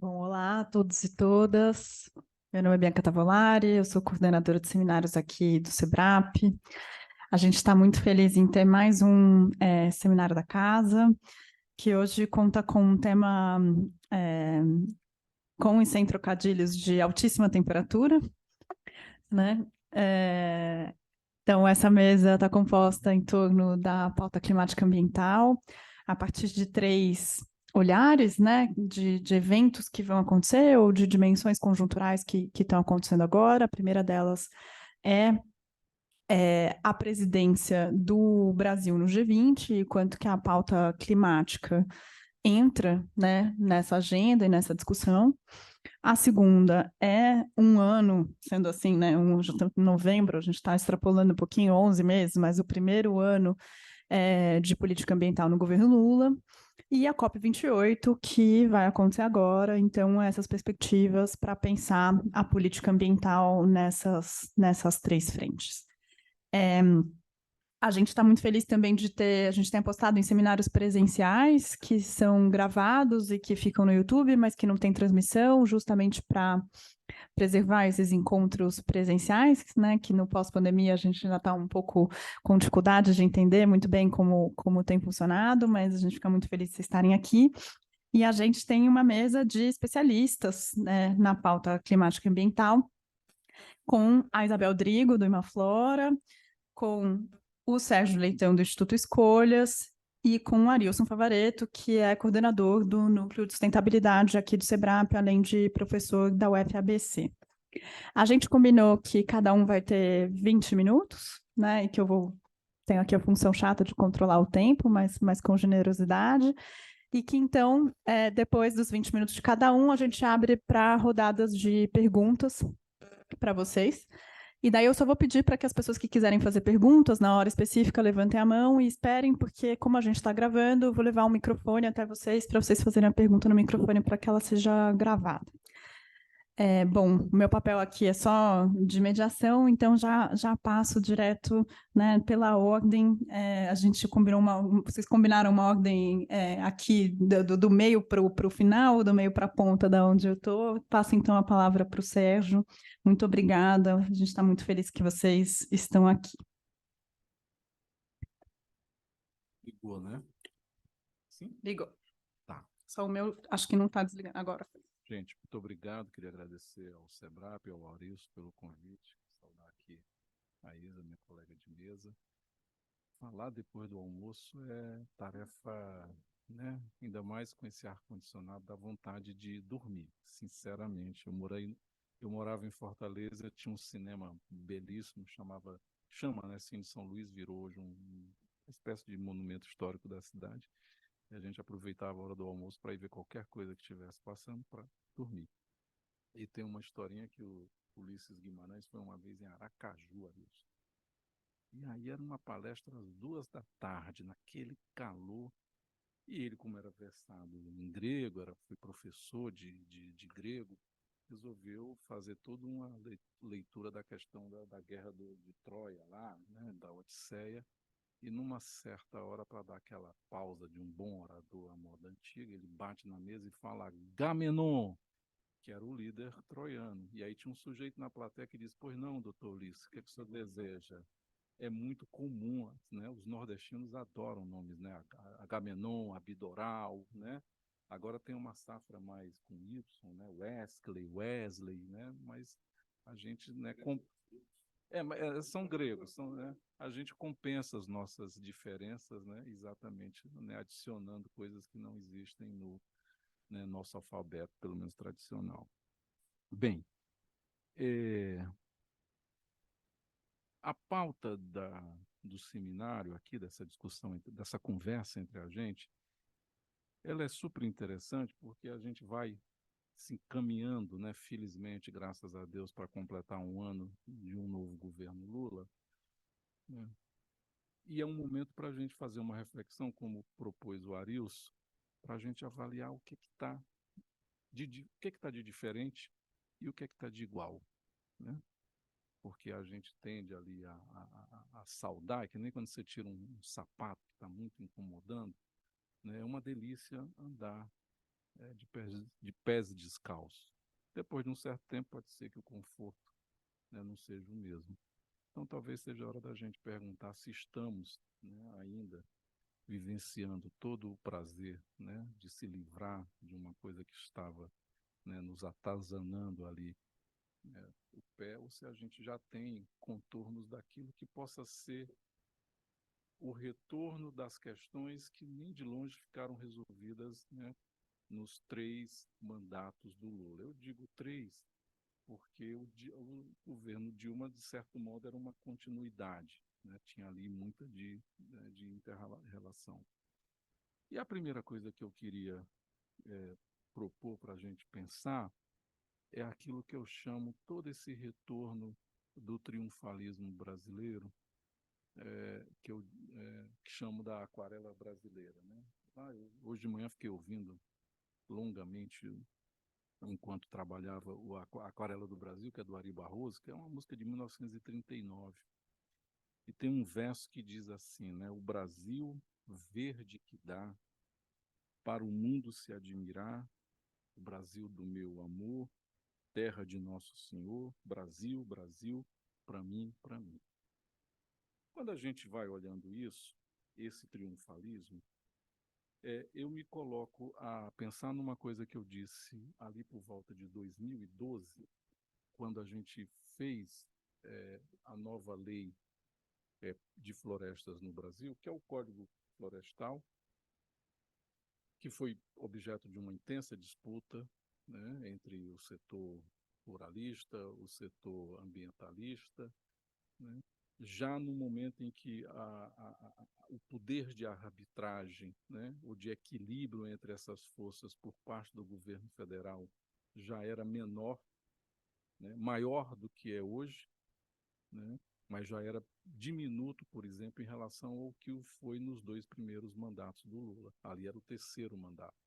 Bom, olá a todos e todas. Meu nome é Bianca Tavolari, eu sou coordenadora de seminários aqui do SEBRAP. A gente está muito feliz em ter mais um seminário da casa, que hoje conta com um tema com e sem trocadilhos de altíssima temperatura, né? Então, essa mesa está composta em torno da pauta climática ambiental, a partir de três olhares, né, de eventos que vão acontecer ou de dimensões conjunturais que estão acontecendo agora. A primeira delas é a presidência do Brasil no G20, e quanto que a pauta climática entra, né, nessa agenda e nessa discussão. A segunda é um ano, sendo assim, né, já estamos em novembro, a gente está extrapolando um pouquinho, 11 meses, mas o primeiro ano de política ambiental no governo Lula, e a COP28, que vai acontecer agora. Então, essas perspectivas para pensar a política ambiental nessas três frentes. A gente está muito feliz também a gente tem apostado em seminários presenciais, que são gravados e que ficam no YouTube, mas que não tem transmissão, justamente para preservar esses encontros presenciais, né, que no pós-pandemia a gente já está um pouco com dificuldade de entender muito bem como tem funcionado, mas a gente fica muito feliz de vocês estarem aqui. E a gente tem uma mesa de especialistas, né, na pauta climática e ambiental, com a Isabel Drigo, do Imaflora, com o Sérgio Leitão, do Instituto Escolhas, e com o Arilson Favaretto, que é coordenador do Núcleo de Sustentabilidade aqui do SEBRAP, além de professor da UFABC. A gente combinou que cada um vai ter 20 minutos, né? E que tenho aqui a função chata de controlar o tempo, mas com generosidade. E que então, depois dos 20 minutos de cada um, a gente abre para rodadas de perguntas para vocês. E daí eu só vou pedir para que as pessoas que quiserem fazer perguntas na hora específica levantem a mão e esperem, porque como a gente está gravando, eu vou levar um microfone até vocês para vocês fazerem a pergunta no microfone para que ela seja gravada. Bom, o meu papel aqui é só de mediação, então já passo direto, né, pela ordem. A gente combinou vocês combinaram uma ordem aqui do meio para o final, do meio para a ponta da onde eu estou. Passo então a palavra para o Sérgio. Muito obrigada. A gente está muito feliz que vocês estão aqui. Ligou, né? Sim? Ligou. Tá. Só o meu, acho que não está desligando agora. Gente, muito obrigado. Queria agradecer ao SEBRAP e ao Maurício pelo convite. Saudar aqui a Isa, minha colega de mesa. Falar depois do almoço é tarefa, né? Ainda mais com esse ar-condicionado, dá vontade de dormir, sinceramente. Eu morava em Fortaleza, tinha um cinema belíssimo, chama, né? Cine São Luís, virou hoje uma espécie de monumento histórico da cidade. E a gente aproveitava a hora do almoço para ir ver qualquer coisa que estivesse passando para dormir. E tem uma historinha que o Ulisses Guimarães foi uma vez em Aracaju, Arilson. E aí era uma palestra às 2 da tarde, naquele calor. E ele, como era versado em grego, foi professor de grego, resolveu fazer toda uma leitura da questão da guerra de Troia lá, né, da Odisseia. E numa certa hora, para dar aquela pausa de um bom orador à moda antiga, ele bate na mesa e fala Agamenon, que era o líder troiano. E aí tinha um sujeito na plateia que disse, pois não, doutor Ulisses, o que o senhor deseja? É muito comum, né? Os nordestinos adoram nomes, né? Agamenon, Abidoral, né? Agora tem uma safra mais com Y, né? Wesley, né? Mas a gente, né? São gregos, né? A gente compensa as nossas diferenças, né? Exatamente, né? Adicionando coisas que não existem no, né, nosso alfabeto, pelo menos tradicional. Bem, a pauta do seminário aqui, dessa discussão, dessa conversa entre a gente, ela é super interessante porque a gente vai se encaminhando, né, felizmente, graças a Deus, para completar um ano de um novo governo Lula, né? E é um momento para a gente fazer uma reflexão, como propôs o Arilson, para a gente avaliar o que está de diferente e o que está de igual, né? Porque a gente tende ali a saudar, que nem quando você tira um sapato que está muito incomodando, né? É uma delícia andar de pés descalços. Depois de um certo tempo, pode ser que o conforto, né, não seja o mesmo. Então, talvez seja a hora da gente perguntar se estamos, né, ainda vivenciando todo o prazer, né, de se livrar de uma coisa que estava, né, nos atazanando ali, né, o pé, ou se a gente já tem contornos daquilo que possa ser o retorno das questões que nem de longe ficaram resolvidas, né, nos 3 mandatos do Lula. Eu digo 3 porque o governo Dilma, de certo modo, era uma continuidade, né? Tinha ali muita de inter-relação. E a primeira coisa que eu queria propor para a gente pensar é aquilo que eu chamo todo esse retorno do triunfalismo brasileiro, que chamo da aquarela brasileira. Né? Hoje de manhã fiquei ouvindo longamente, enquanto trabalhava, a Aquarela do Brasil, que é do Ari Barroso, que é uma música de 1939. E tem um verso que diz assim, né? O Brasil verde que dá para o mundo se admirar, o Brasil do meu amor, terra de nosso Senhor, Brasil, Brasil, para mim, para mim. Quando a gente vai olhando isso, esse triunfalismo, eu me coloco a pensar numa coisa que eu disse ali por volta de 2012, quando a gente fez a nova lei de florestas no Brasil, que é o Código Florestal, que foi objeto de uma intensa disputa, né, entre o setor ruralista, o setor ambientalista, né, já no momento em que o poder de arbitragem, né, ou de equilíbrio entre essas forças por parte do governo federal já era menor, né, maior do que é hoje, né, mas já era diminuto, por exemplo, em relação ao que foi nos 2 primeiros mandatos do Lula. Ali era o 3º mandato.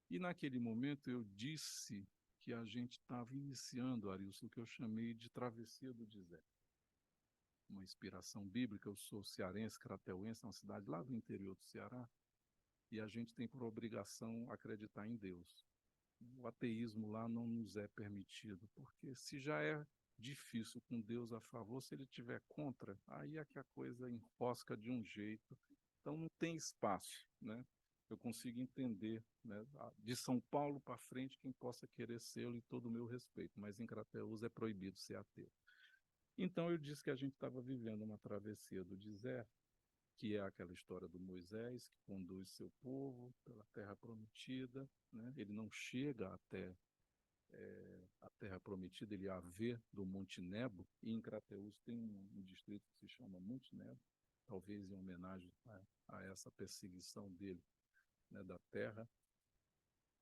E naquele momento eu disse que a gente estava iniciando, Arilson, o que eu chamei de travessia do deserto. Uma inspiração bíblica. Eu sou cearense, crateuense, uma cidade lá do interior do Ceará, e a gente tem por obrigação acreditar em Deus. O ateísmo lá não nos é permitido, porque se já é difícil com Deus a favor, se ele tiver contra, aí é que a coisa enrosca de um jeito. Então não tem espaço, né? Eu consigo entender, né, de São Paulo para frente quem possa querer ser e todo o meu respeito, mas em Crateús é proibido ser ateu. Então eu disse que a gente estava vivendo uma travessia do deserto, que é aquela história do Moisés, que conduz seu povo pela terra prometida, né? Ele não chega até a terra prometida, ele a vê do Monte Nebo, e em Crateús tem um distrito que se chama Monte Nebo, talvez em homenagem a essa perseguição dele, né, da terra,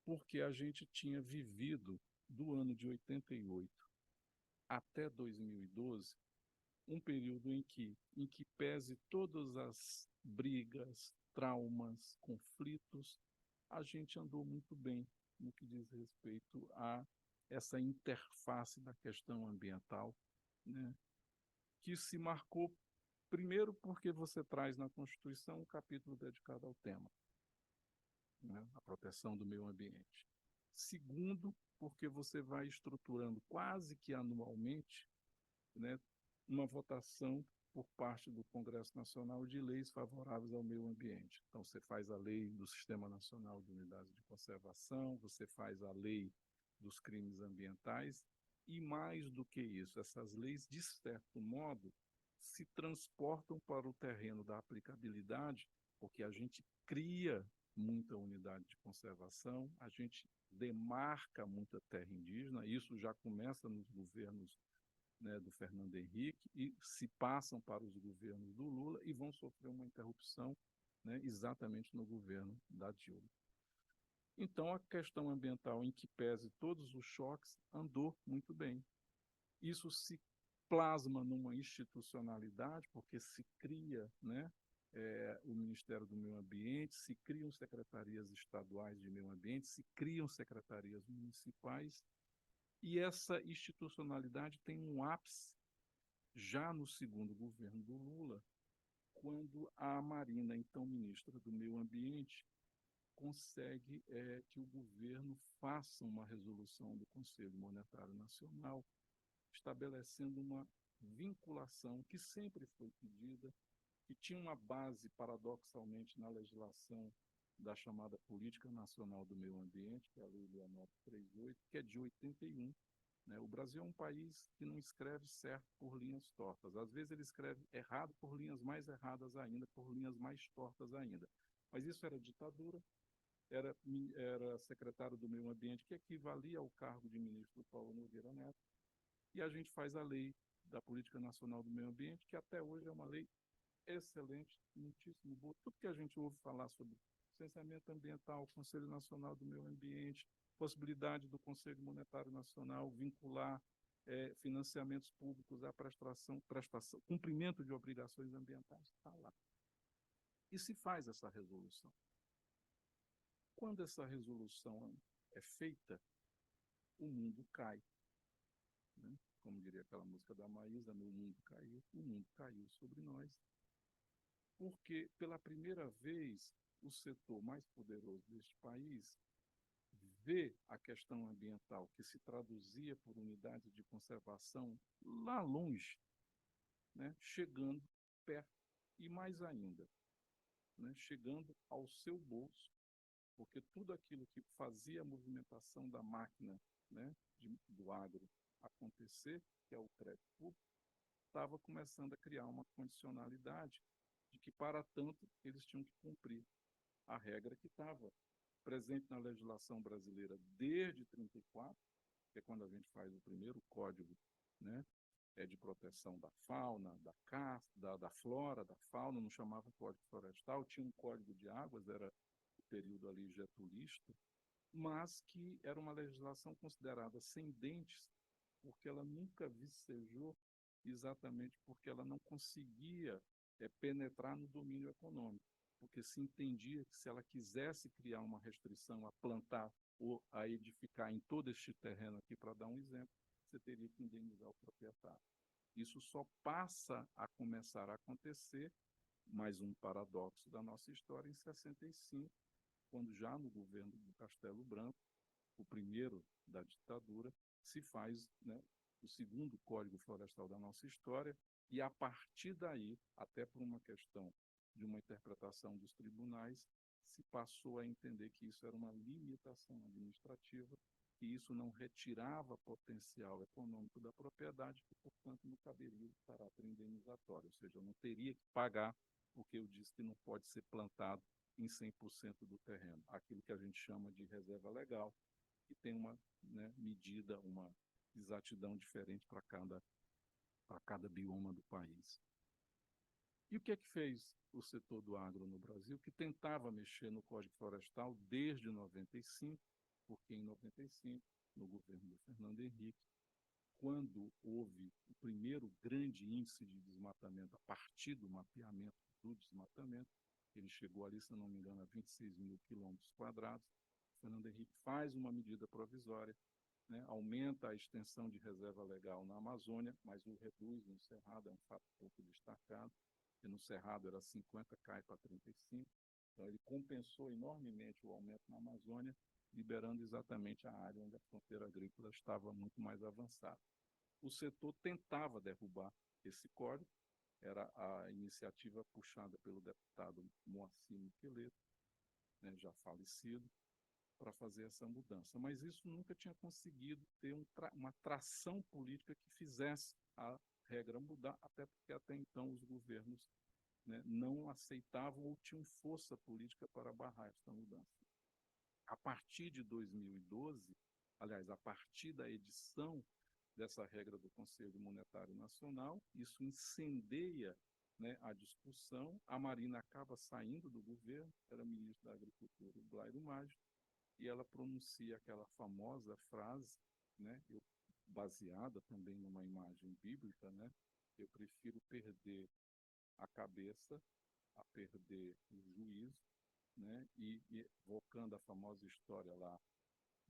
porque a gente tinha vivido do ano de 88 até 2012 um período em que pese todas as brigas, traumas, conflitos, a gente andou muito bem no que diz respeito a essa interface da questão ambiental, né, que se marcou, primeiro, porque você traz na Constituição um capítulo dedicado ao tema, né, a proteção do meio ambiente. Segundo, porque você vai estruturando quase que anualmente, né, uma votação por parte do Congresso Nacional de leis favoráveis ao meio ambiente. Então, você faz a lei do Sistema Nacional de Unidades de Conservação, você faz a lei dos crimes ambientais, e mais do que isso, essas leis, de certo modo, se transportam para o terreno da aplicabilidade, porque a gente cria muita unidade de conservação, a gente demarca muita terra indígena, isso já começa nos governos, né, do Fernando Henrique, e se passam para os governos do Lula e vão sofrer uma interrupção, né, exatamente no governo da Dilma. Então, a questão ambiental, em que pese todos os choques, andou muito bem. Isso se plasma numa institucionalidade, porque se cria, né, o Ministério do Meio Ambiente, se criam secretarias estaduais de meio ambiente, se criam secretarias municipais, e essa institucionalidade tem um ápice já no segundo governo do Lula, quando a Marina, então ministra do Meio Ambiente, consegue que o governo faça uma resolução do Conselho Monetário Nacional estabelecendo uma vinculação que sempre foi pedida, que tinha uma base, paradoxalmente, na legislação da chamada Política Nacional do Meio Ambiente, que é a Lei 6938, que é de 81. Né? O Brasil é um país que não escreve certo por linhas tortas. Às vezes ele escreve errado por linhas mais erradas ainda, por linhas mais tortas ainda. Mas isso era ditadura, era secretário do Meio Ambiente, que equivalia ao cargo de ministro do Paulo Nogueira Neto, e a gente faz a lei da Política Nacional do Meio Ambiente, que até hoje é uma lei excelente, muitíssimo boa. Tudo que a gente ouve falar sobre licenciamento ambiental, Conselho Nacional do Meio Ambiente, possibilidade do Conselho Monetário Nacional vincular financiamentos públicos à prestação, cumprimento de obrigações ambientais, está lá. E se faz essa resolução. Quando essa resolução é feita, o mundo cai. Né? Como diria aquela música da Maísa, meu mundo caiu, o mundo caiu sobre nós, porque pela primeira vez o setor mais poderoso deste país vê a questão ambiental, que se traduzia por unidades de conservação lá longe, né? Chegando perto e mais ainda, né? Chegando ao seu bolso, porque tudo aquilo que fazia a movimentação da máquina, né, do agro acontecer, que é o crédito público, estava começando a criar uma condicionalidade de que, para tanto, eles tinham que cumprir a regra que estava presente na legislação brasileira desde 1934, que é quando a gente faz o primeiro código, né, de proteção da fauna, da caça, da flora, da fauna, não chamava código florestal, tinha um código de águas, era o período ali getulista, mas que era uma legislação considerada sem dentes, porque ela nunca vicejou, exatamente porque ela não conseguia penetrar no domínio econômico, porque se entendia que se ela quisesse criar uma restrição a plantar ou a edificar em todo este terreno aqui, para dar um exemplo, você teria que indenizar o proprietário. Isso só passa a começar a acontecer, mais um paradoxo da nossa história, em 65, quando já no governo do Castelo Branco, o primeiro da ditadura, se faz, né, o segundo Código Florestal da nossa história, e a partir daí, até por uma questão de uma interpretação dos tribunais, se passou a entender que isso era uma limitação administrativa, que isso não retirava potencial econômico da propriedade, que, portanto, não caberia o caráter indenizatório, ou seja, eu não teria que pagar, porque eu disse que não pode ser plantado em 100% do terreno, aquilo que a gente chama de reserva legal, que tem uma, né, medida, uma exatidão diferente para cada bioma do país. E o que é que fez o setor do agro no Brasil, que tentava mexer no Código Florestal desde 95, porque em 95, no governo do Fernando Henrique, quando houve o primeiro grande índice de desmatamento a partir do mapeamento do desmatamento, ele chegou ali, se não me engano, a 26 mil quilômetros quadrados, o Fernando Henrique faz uma medida provisória, né, aumenta a extensão de reserva legal na Amazônia, mas o reduz no Cerrado, é um fato pouco destacado, que no Cerrado era 50, cai para 35, então ele compensou enormemente o aumento na Amazônia, liberando exatamente a área onde a fronteira agrícola estava muito mais avançada. O setor tentava derrubar esse código, era a iniciativa puxada pelo deputado Moacir Miqueleto, né, já falecido, para fazer essa mudança. Mas isso nunca tinha conseguido ter uma tração política que fizesse a regra mudar, até porque até então os governos, né, não aceitavam ou tinham força política para barrar essa mudança. A partir de 2012, aliás, a partir da edição dessa regra do Conselho Monetário Nacional, isso incendeia, né, a discussão, a Marina acaba saindo do governo, era ministro da Agricultura, o Blairo Maggi, e ela pronuncia aquela famosa frase, né, baseada também numa imagem bíblica, né, eu prefiro perder a cabeça a perder o juízo, né, e evocando a famosa história lá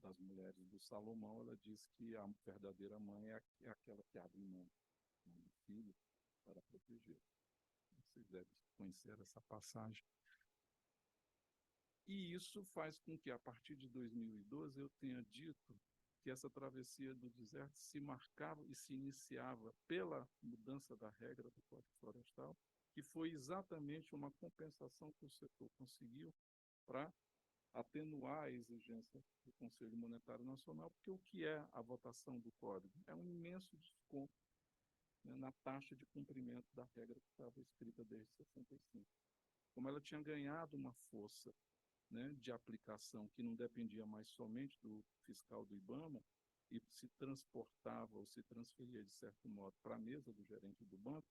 das mulheres do Salomão, ela diz que a verdadeira mãe é aquela que abre mão do filho para proteger. Vocês devem conhecer essa passagem. E isso faz com que, a partir de 2012, eu tenha dito que essa travessia do deserto se marcava e se iniciava pela mudança da regra do Código Florestal, que foi exatamente uma compensação que o setor conseguiu para atenuar a exigência do Conselho Monetário Nacional, porque o que é a votação do Código? É um imenso desconto, né, na taxa de cumprimento da regra que estava escrita desde 65. Como ela tinha ganhado uma força, né, de aplicação que não dependia mais somente do fiscal do IBAMA e se transportava ou se transferia, de certo modo, para a mesa do gerente do banco,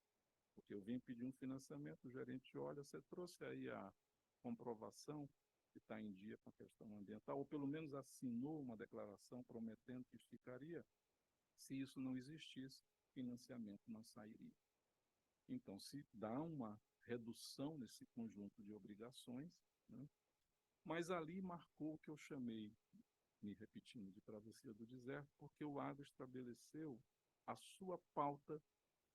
porque eu vim pedir um financiamento, o gerente olha, você trouxe aí a comprovação que está em dia com a questão ambiental, ou pelo menos assinou uma declaração prometendo que ficaria, se isso não existisse, financiamento não sairia. Então, se dá uma redução nesse conjunto de obrigações, né, mas ali marcou o que eu chamei, me repetindo, de travessia do deserto, porque o agro estabeleceu a sua pauta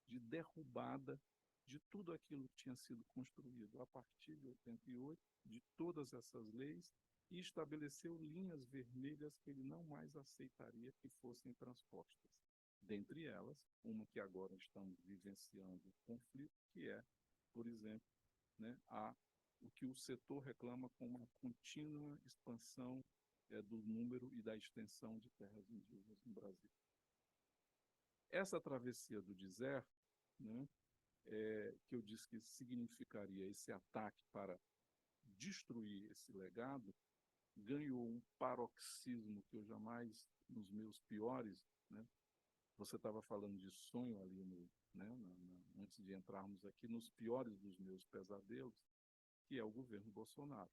de derrubada de tudo aquilo que tinha sido construído a partir de 88, de todas essas leis, e estabeleceu linhas vermelhas que ele não mais aceitaria que fossem transpostas. Dentre elas, uma que agora estamos vivenciando o conflito, que é, por exemplo, né, o que o setor reclama como uma contínua expansão do número e da extensão de terras indígenas no Brasil. Essa travessia do deserto, né, que eu disse que significaria esse ataque para destruir esse legado, ganhou um paroxismo que eu jamais, nos meus piores, né, você estava falando de sonho ali, antes de entrarmos aqui, nos piores dos meus pesadelos, que é o governo Bolsonaro,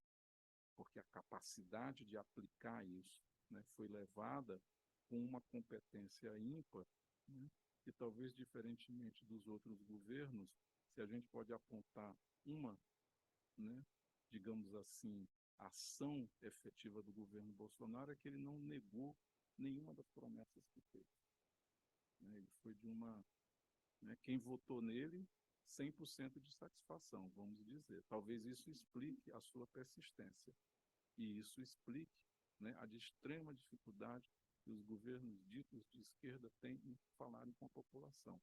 porque a capacidade de aplicar isso, né, foi levada com uma competência ímpar, né, que talvez, diferentemente dos outros governos, se a gente pode apontar uma, né, digamos assim, ação efetiva do governo Bolsonaro, é que ele não negou nenhuma das promessas que fez. Ele foi de uma... Né, quem votou nele, 100% de satisfação, vamos dizer. Talvez isso explique a sua persistência. E isso explique, né, a de extrema dificuldade que os governos ditos de esquerda têm em falarem com a população,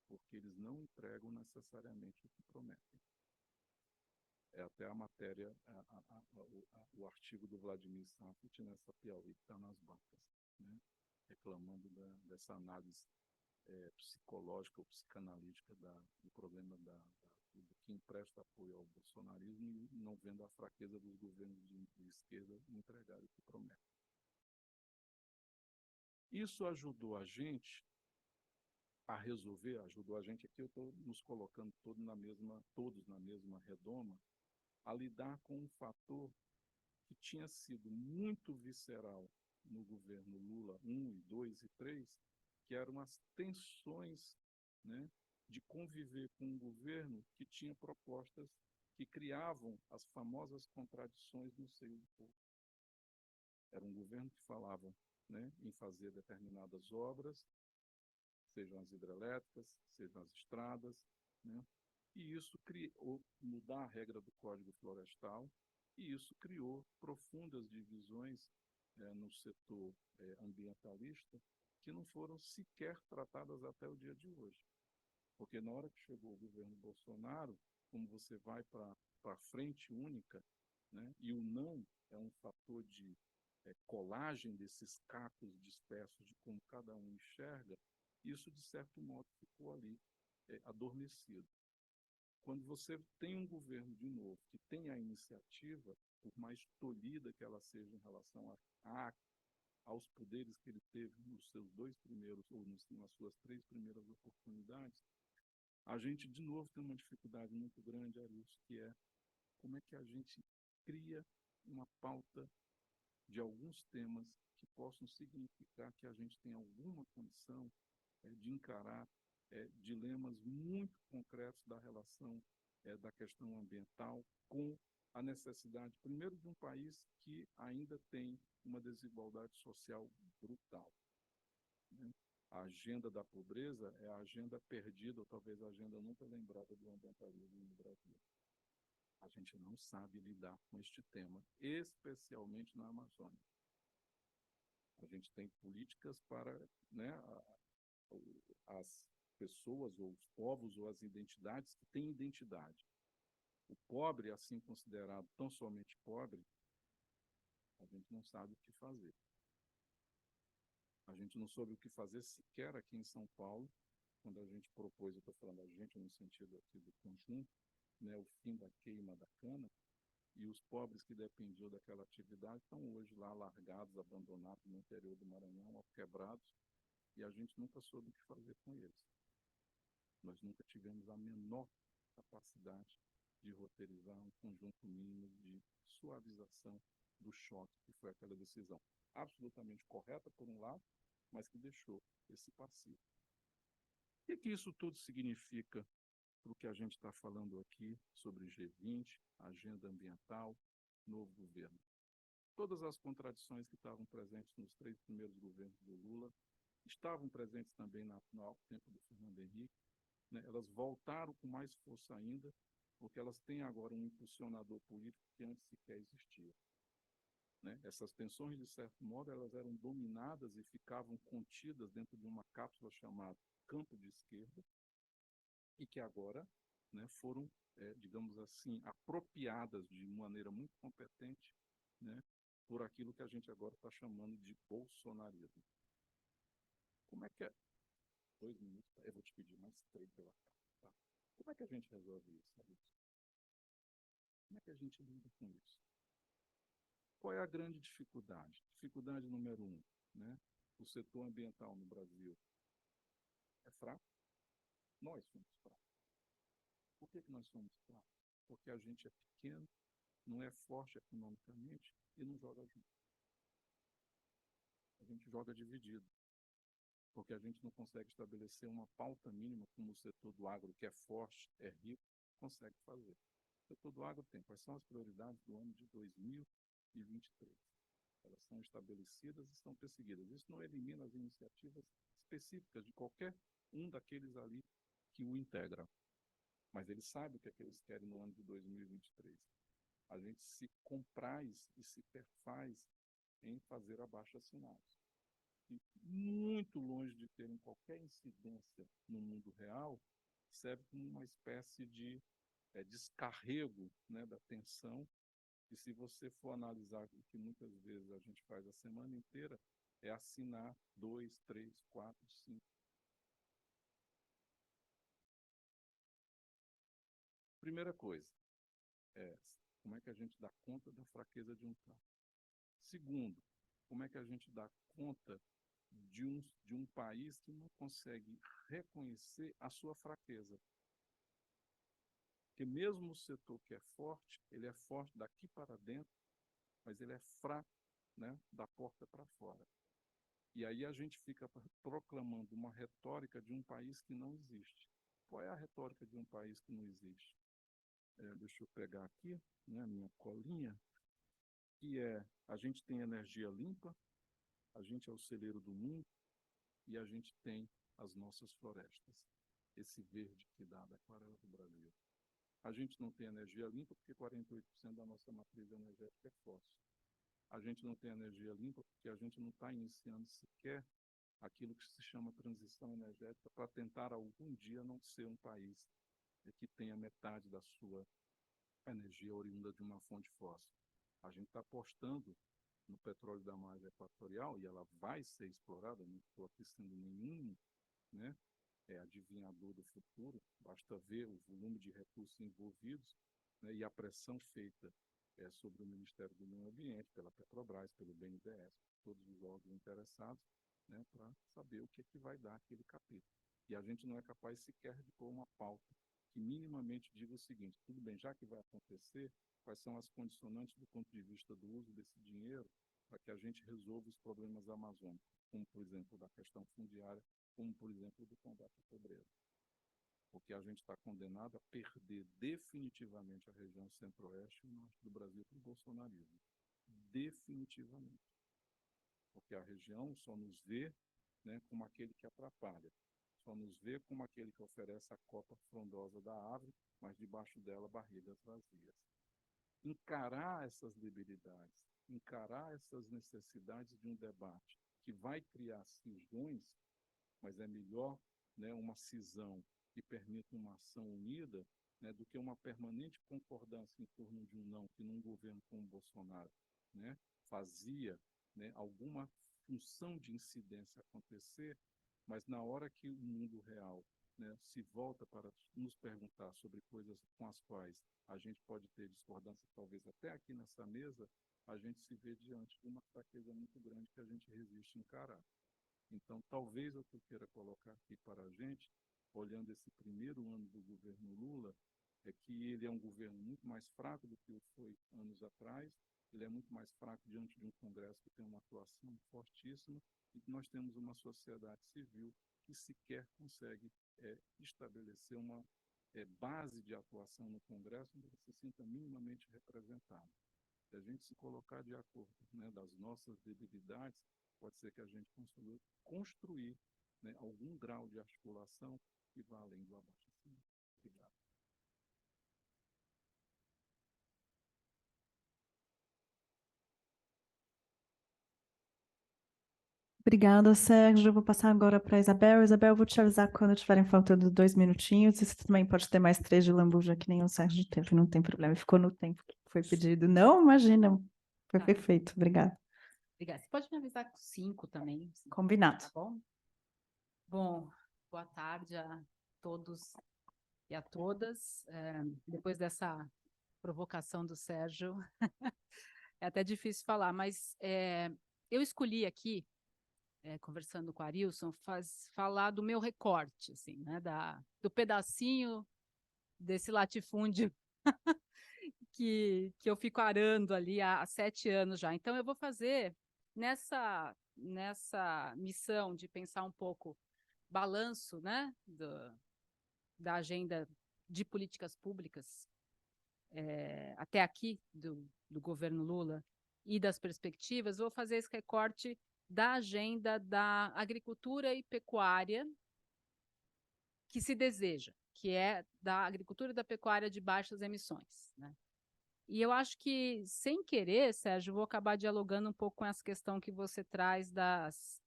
porque eles não entregam necessariamente o que prometem. É até a matéria, o artigo do Vladimir Safit nessa Piauí que está nas bancas, né, reclamando dessa análise psicológica ou psicanalítica do problema do que empresta apoio ao bolsonarismo e não vendo a fraqueza dos governos de esquerda entregar o que prometem. Isso ajudou a gente a resolver, ajudou a gente aqui, eu estou nos colocando todos na mesma redoma, a lidar com um fator que tinha sido muito visceral no governo Lula 1, 2 e 3, que eram as tensões, né, de conviver com um governo que tinha propostas que criavam as famosas contradições no seio do povo. Era um governo que falava, né, em fazer determinadas obras, sejam as hidrelétricas, sejam as estradas, né, e isso criou, mudar a regra do Código Florestal, e isso criou profundas divisões no setor ambientalista, que não foram sequer tratadas até o dia de hoje. Porque na hora que chegou o governo Bolsonaro, como você vai para a frente única, né, e o não é um fator de colagem desses cacos dispersos de como cada um enxerga, isso, de certo modo, ficou ali adormecido. Quando você tem um governo, de novo, que tem a iniciativa, por mais tolhida que ela seja em relação aos poderes que ele teve nos seus 2 primeiros, ou nas suas 3 primeiras oportunidades, a gente, de novo, tem uma dificuldade muito grande, Arilson, que é como é que a gente cria uma pauta de alguns temas que possam significar que a gente tem alguma condição de encarar dilemas muito concretos da relação da questão ambiental com a necessidade, primeiro, de um país que ainda tem uma desigualdade social brutal, né? A agenda da pobreza é a agenda perdida, ou talvez a agenda nunca lembrada do ambientalismo no Brasil. A gente não sabe lidar com este tema, especialmente na Amazônia. A gente tem políticas para, né, as pessoas, ou os povos, ou as identidades que têm identidade. O pobre, assim considerado tão somente pobre, a gente não sabe o que fazer. A gente não soube o que fazer sequer aqui em São Paulo, quando a gente propôs, eu estou falando a gente no sentido aqui do conjunto, né, o fim da queima da cana, e os pobres que dependiam daquela atividade estão hoje lá largados, abandonados no interior do Maranhão, quebrados, e a gente nunca soube o que fazer com eles. Nós nunca tivemos a menor capacidade de roteirizar um conjunto mínimo de suavização do choque que foi aquela decisão. Absolutamente correta, por um lado, mas que deixou esse passivo. O que isso tudo significa para o que a gente está falando aqui sobre G20, agenda ambiental, novo governo? Todas as contradições que estavam presentes nos 3 primeiros governos do Lula estavam presentes também no tempo do Fernando Henrique, né? Elas voltaram com mais força ainda, porque elas têm agora um impulsionador político que antes sequer existia. Né? Essas tensões, de certo modo, elas eram dominadas e ficavam contidas dentro de uma cápsula chamada campo de esquerda, e que agora, né, foram, digamos assim, apropriadas de maneira muito competente, né, por aquilo que a gente agora está chamando de bolsonarismo. Como é que é? 2 minutos, eu vou te pedir mais 3 pela cara. Tá? Como é que a gente resolve isso, Alice? Como é que a gente lida com isso? Qual é a grande dificuldade? Dificuldade número 1, né? O setor ambiental no Brasil é fraco. Nós somos fracos. Por que nós somos fracos? Porque a gente é pequeno, não é forte economicamente e não joga junto. A gente joga dividido, porque a gente não consegue estabelecer uma pauta mínima como o setor do agro, que é forte, é rico, consegue fazer. O setor do agro tem quais são as prioridades do ano de 2023. Elas são estabelecidas e estão perseguidas. Isso não elimina as iniciativas específicas de qualquer um daqueles ali que o integram. Mas eles sabem o que é que eles querem no ano de 2023. A gente se compraz e se perfaz em fazer abaixo-assinados. E muito longe de terem qualquer incidência no mundo real, serve como uma espécie de descarrego, né, da tensão. E se você for analisar o que muitas vezes a gente faz a semana inteira, é assinar 2, 3, 4, 5. Primeira coisa, como é que a gente dá conta da fraqueza de um carro? Segundo, como é que a gente dá conta de um país que não consegue reconhecer a sua fraqueza? Porque mesmo o setor que é forte, ele é forte daqui para dentro, mas ele é fraco, né, da porta para fora. E aí a gente fica proclamando uma retórica de um país que não existe. Qual é a retórica de um país que não existe? Deixa eu pegar aqui, né, a minha colinha, que a gente tem energia limpa, a gente é o celeiro do mundo e a gente tem as nossas florestas. Esse verde que dá da aquarela do Brasil. A gente não tem energia limpa porque 48% da nossa matriz energética é fóssil. A gente não tem energia limpa porque a gente não está iniciando sequer aquilo que se chama transição energética para tentar algum dia não ser um país que tenha metade da sua energia oriunda de uma fonte fóssil. A gente está apostando no petróleo da margem equatorial e ela vai ser explorada, não estou aqui sendo nenhum, né, adivinhador do futuro, basta ver o volume de recursos envolvidos, né, e a pressão feita sobre o Ministério do Meio Ambiente, pela Petrobras, pelo BNDES, todos os órgãos interessados, né, para saber o que, que vai dar aquele capítulo. E a gente não é capaz sequer de pôr uma pauta que minimamente diga o seguinte: tudo bem, já que vai acontecer, quais são as condicionantes do ponto de vista do uso desse dinheiro para que a gente resolva os problemas amazônicos, como, por exemplo, da questão fundiária, como, por exemplo, do combate à pobreza. Porque a gente está condenado a perder definitivamente a região centro-oeste e norte do Brasil para o bolsonarismo. Definitivamente. Porque a região só nos vê, né, como aquele que atrapalha. só nos vê como aquele que oferece a copa frondosa da árvore, mas debaixo dela barrigas vazias. Encarar essas debilidades, encarar essas necessidades de um debate que vai criar cisões, mas é melhor, né, uma cisão que permita uma ação unida, né, do que uma permanente concordância em torno de um não, que num governo como o Bolsonaro, né, fazia, né, alguma função de incidência acontecer, mas na hora que o mundo real, né, se volta para nos perguntar sobre coisas com as quais a gente pode ter discordância, talvez até aqui nessa mesa, a gente se vê diante de uma fraqueza muito grande que a gente resiste a encarar. Então, talvez o que eu queira colocar aqui para a gente, olhando esse primeiro ano do governo Lula, é que ele é um governo muito mais fraco do que foi anos atrás, ele é muito mais fraco diante de um Congresso que tem uma atuação fortíssima e que nós temos uma sociedade civil que sequer consegue estabelecer uma base de atuação no Congresso onde ele se sinta minimamente representado. Se a gente se colocar de acordo, né, das nossas debilidades, pode ser que a gente consiga construir, né, algum grau de articulação que vá além do abaixo-assinado. Obrigado. Obrigada, Sérgio. Eu vou passar agora para a Isabel. Isabel, eu vou te avisar quando tiverem faltando 2 minutinhos. E você também pode ter mais 3 de lambuja, que nem o Sérgio teve, não tem problema. Ficou no tempo que foi pedido. Não, imagina. Foi perfeito. Obrigada. Obrigada. Você pode me avisar com 5 também? Combinado. Tá bom? Bom, boa tarde a todos e a todas. Depois dessa provocação do Sérgio, é até difícil falar, mas eu escolhi aqui, conversando com o Arilson, falar do meu recorte, assim, né, do pedacinho desse latifúndio que eu fico arando ali há 7 anos já. Então, eu vou fazer nessa missão de pensar um pouco balanço, né, da agenda de políticas públicas até aqui do governo Lula e das perspectivas, vou fazer esse recorte da agenda da agricultura e pecuária que se deseja, que é da agricultura e da pecuária de baixas emissões, né? E eu acho que, sem querer, Sérgio, vou acabar dialogando um pouco com essa questão que você traz das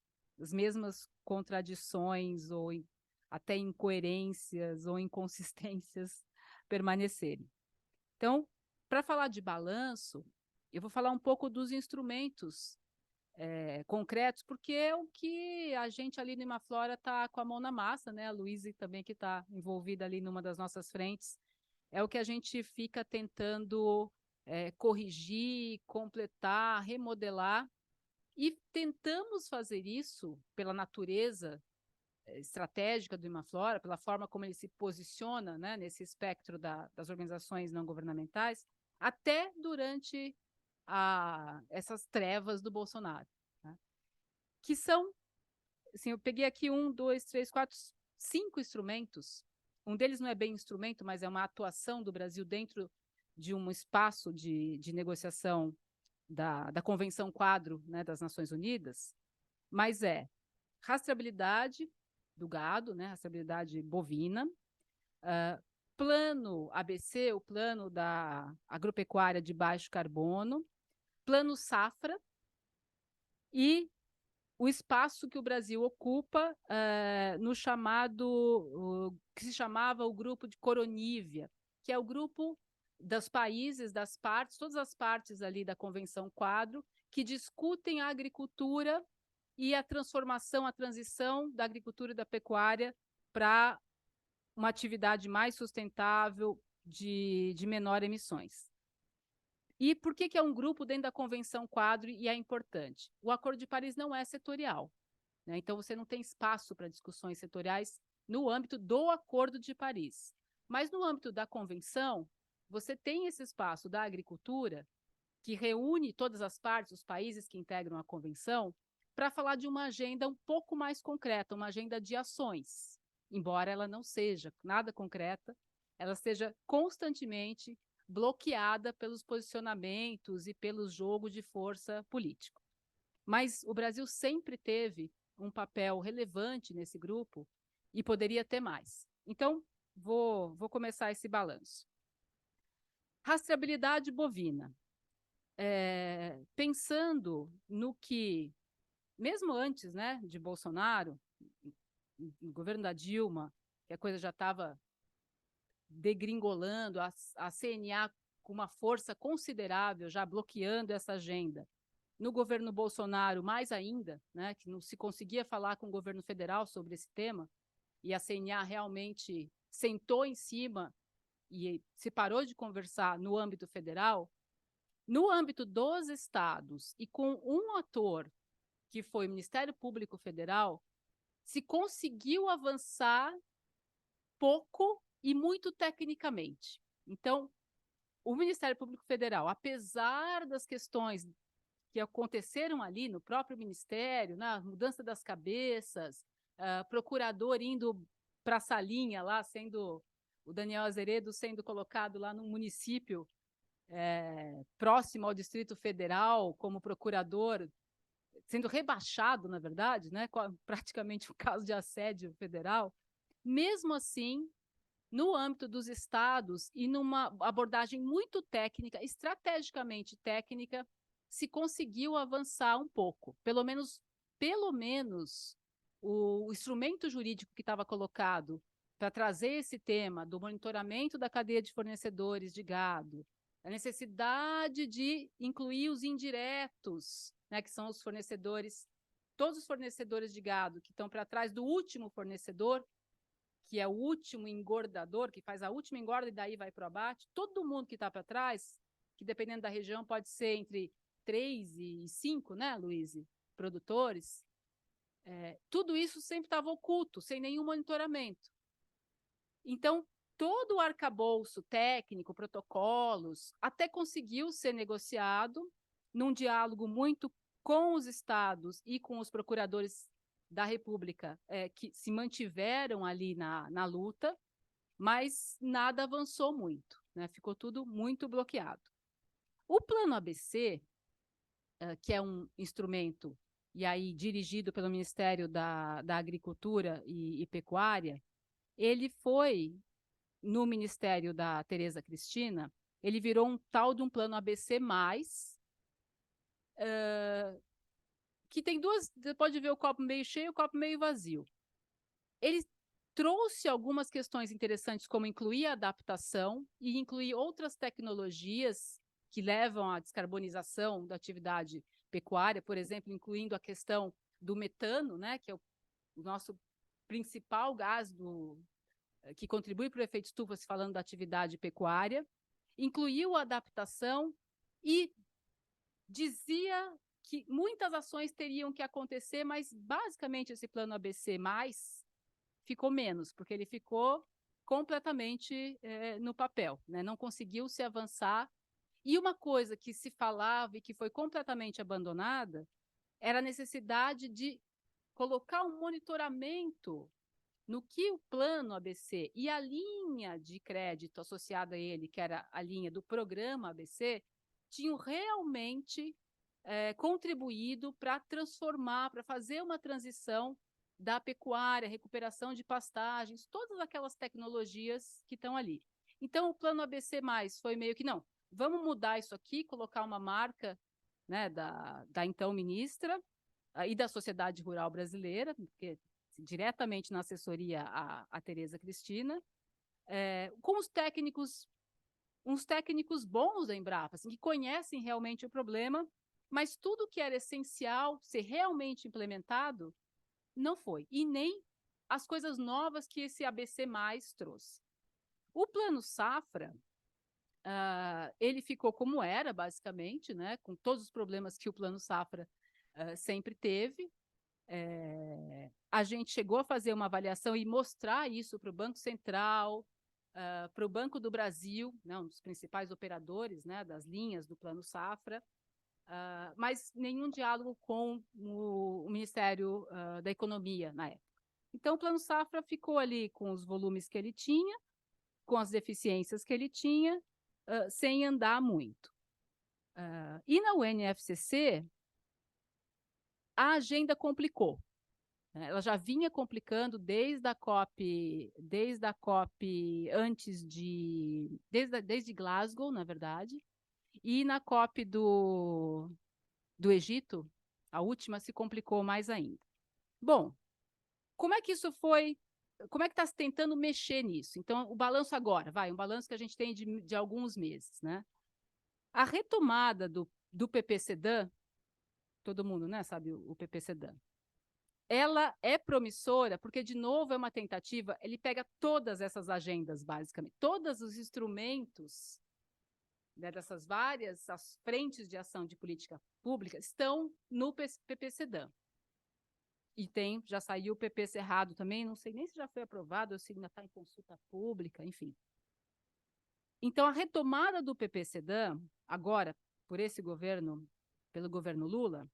mesmas contradições ou até incoerências ou inconsistências permanecerem. Então, para falar de balanço, eu vou falar um pouco dos instrumentos concretos, porque é o que a gente ali no Imaflora está com a mão na massa, né? A Luísa também, que está envolvida ali numa das nossas frentes, é o que a gente fica tentando corrigir, completar, remodelar, e tentamos fazer isso pela natureza estratégica do Imaflora, pela forma como ele se posiciona, né, nesse espectro das organizações não governamentais, até durante essas trevas do Bolsonaro, né? Que são, assim, eu peguei aqui 1, 2, 3, 4, 5 instrumentos. Um deles não é bem instrumento, mas é uma atuação do Brasil dentro de um espaço de negociação da Convenção Quadro, né, das Nações Unidas, mas rastreabilidade do gado, né, rastreabilidade bovina, plano ABC, o plano da agropecuária de baixo carbono, plano safra e o espaço que o Brasil ocupa no chamado, que se chamava o grupo de Coronívia, que é o grupo dos países, das partes, todas as partes ali da Convenção Quadro, que discutem a agricultura e a transformação, a transição da agricultura e da pecuária para uma atividade mais sustentável, de menor emissões. E por que é um grupo dentro da Convenção Quadro e é importante? O Acordo de Paris não é setorial, né? Então, você não tem espaço para discussões setoriais no âmbito do Acordo de Paris. Mas, no âmbito da Convenção, você tem esse espaço da agricultura, que reúne todas as partes, os países que integram a Convenção, para falar de uma agenda um pouco mais concreta, uma agenda de ações. Embora ela não seja nada concreta, ela seja constantemente bloqueada pelos posicionamentos e pelo jogo de força político. Mas o Brasil sempre teve um papel relevante nesse grupo e poderia ter mais. Então, vou começar esse balanço. Rastreabilidade bovina. Pensando no que, mesmo antes, né, de Bolsonaro, no governo da Dilma, que a coisa já estava degringolando, a CNA com uma força considerável, já bloqueando essa agenda. No governo Bolsonaro, mais ainda, né, que não se conseguia falar com o governo federal sobre esse tema, e a CNA realmente sentou em cima e se parou de conversar no âmbito federal. No âmbito dos estados e com um ator, que foi o Ministério Público Federal, se conseguiu avançar pouco e muito tecnicamente. Então, o Ministério Público Federal, apesar das questões que aconteceram ali no próprio Ministério, na mudança das cabeças, procurador indo para a salinha lá, sendo o Daniel Azeredo sendo colocado lá no município próximo ao Distrito Federal como procurador, sendo rebaixado, na verdade, né, praticamente um caso de assédio federal. Mesmo assim, no âmbito dos estados e numa abordagem muito técnica, estrategicamente técnica, se conseguiu avançar um pouco. Pelo menos o instrumento jurídico que estava colocado para trazer esse tema do monitoramento da cadeia de fornecedores de gado, a necessidade de incluir os indiretos, né, que são os fornecedores, todos os fornecedores de gado que estão para trás do último fornecedor, que é o último engordador, que faz a última engorda e daí vai para o abate, todo mundo que está para trás, que dependendo da região pode ser entre 3 e 5, né, Luiz, produtores, tudo isso sempre estava oculto, sem nenhum monitoramento. Então, todo o arcabouço técnico, protocolos, até conseguiu ser negociado num diálogo muito com os estados e com os procuradores da República, que se mantiveram ali na luta, mas nada avançou muito, né? Ficou tudo muito bloqueado. O Plano ABC, que é um instrumento e aí dirigido pelo Ministério da Agricultura e Pecuária, ele foi, no Ministério da Tereza Cristina, ele virou um tal de um Plano ABC+, que tem duas, você pode ver o copo meio cheio e o copo meio vazio. Ele trouxe algumas questões interessantes, como incluir a adaptação e incluir outras tecnologias que levam à descarbonização da atividade pecuária, por exemplo, incluindo a questão do metano, né, que é o nosso principal gás que contribui para o efeito estufa, se falando da atividade pecuária, incluiu a adaptação e dizia que muitas ações teriam que acontecer, mas basicamente esse plano ABC+, ficou menos, porque ele ficou completamente no papel, né? Não conseguiu se avançar. E uma coisa que se falava e que foi completamente abandonada era a necessidade de colocar um monitoramento no que o plano ABC e a linha de crédito associada a ele, que era a linha do programa ABC, tinham realmente contribuído para transformar, para fazer uma transição da pecuária, recuperação de pastagens, todas aquelas tecnologias que estão ali. Então, o plano ABC+, foi meio que, não, vamos mudar isso aqui, colocar uma marca, né, da então ministra e da sociedade rural brasileira, porque diretamente na assessoria a Tereza Cristina, com os técnicos, uns técnicos bons da Embrapa, assim, que conhecem realmente o problema, mas tudo que era essencial ser realmente implementado não foi, e nem as coisas novas que esse ABC+ trouxe. O Plano Safra, ele ficou como era, basicamente, né, com todos os problemas que o Plano Safra sempre teve. A gente chegou a fazer uma avaliação e mostrar isso para o Banco Central, para o Banco do Brasil, né, um dos principais operadores, né, das linhas do Plano Safra, mas nenhum diálogo com o Ministério da Economia na época. Então, o Plano Safra ficou ali com os volumes que ele tinha, com as deficiências que ele tinha, sem andar muito. E na UNFCC, a agenda complicou. Ela já vinha complicando desde a COP antes desde Glasgow, na verdade, e na COP do Egito, a última se complicou mais ainda. Bom, como é que isso foi? Como é que está se tentando mexer nisso? Então, o balanço agora, um balanço que a gente tem de alguns meses, né? A retomada do PP-CEDAW, todo mundo, né, sabe o PP-CEDAW, ela é promissora porque, de novo, é uma tentativa, ele pega todas essas agendas, basicamente, todos os instrumentos, né, dessas várias as frentes de ação de política pública estão no PP-CEDAW. E já saiu o PP Cerrado também, não sei nem se já foi aprovado ou se ainda está em consulta pública, enfim. Então, a retomada do PP-CEDAW, agora, por esse governo, pelo governo Lula,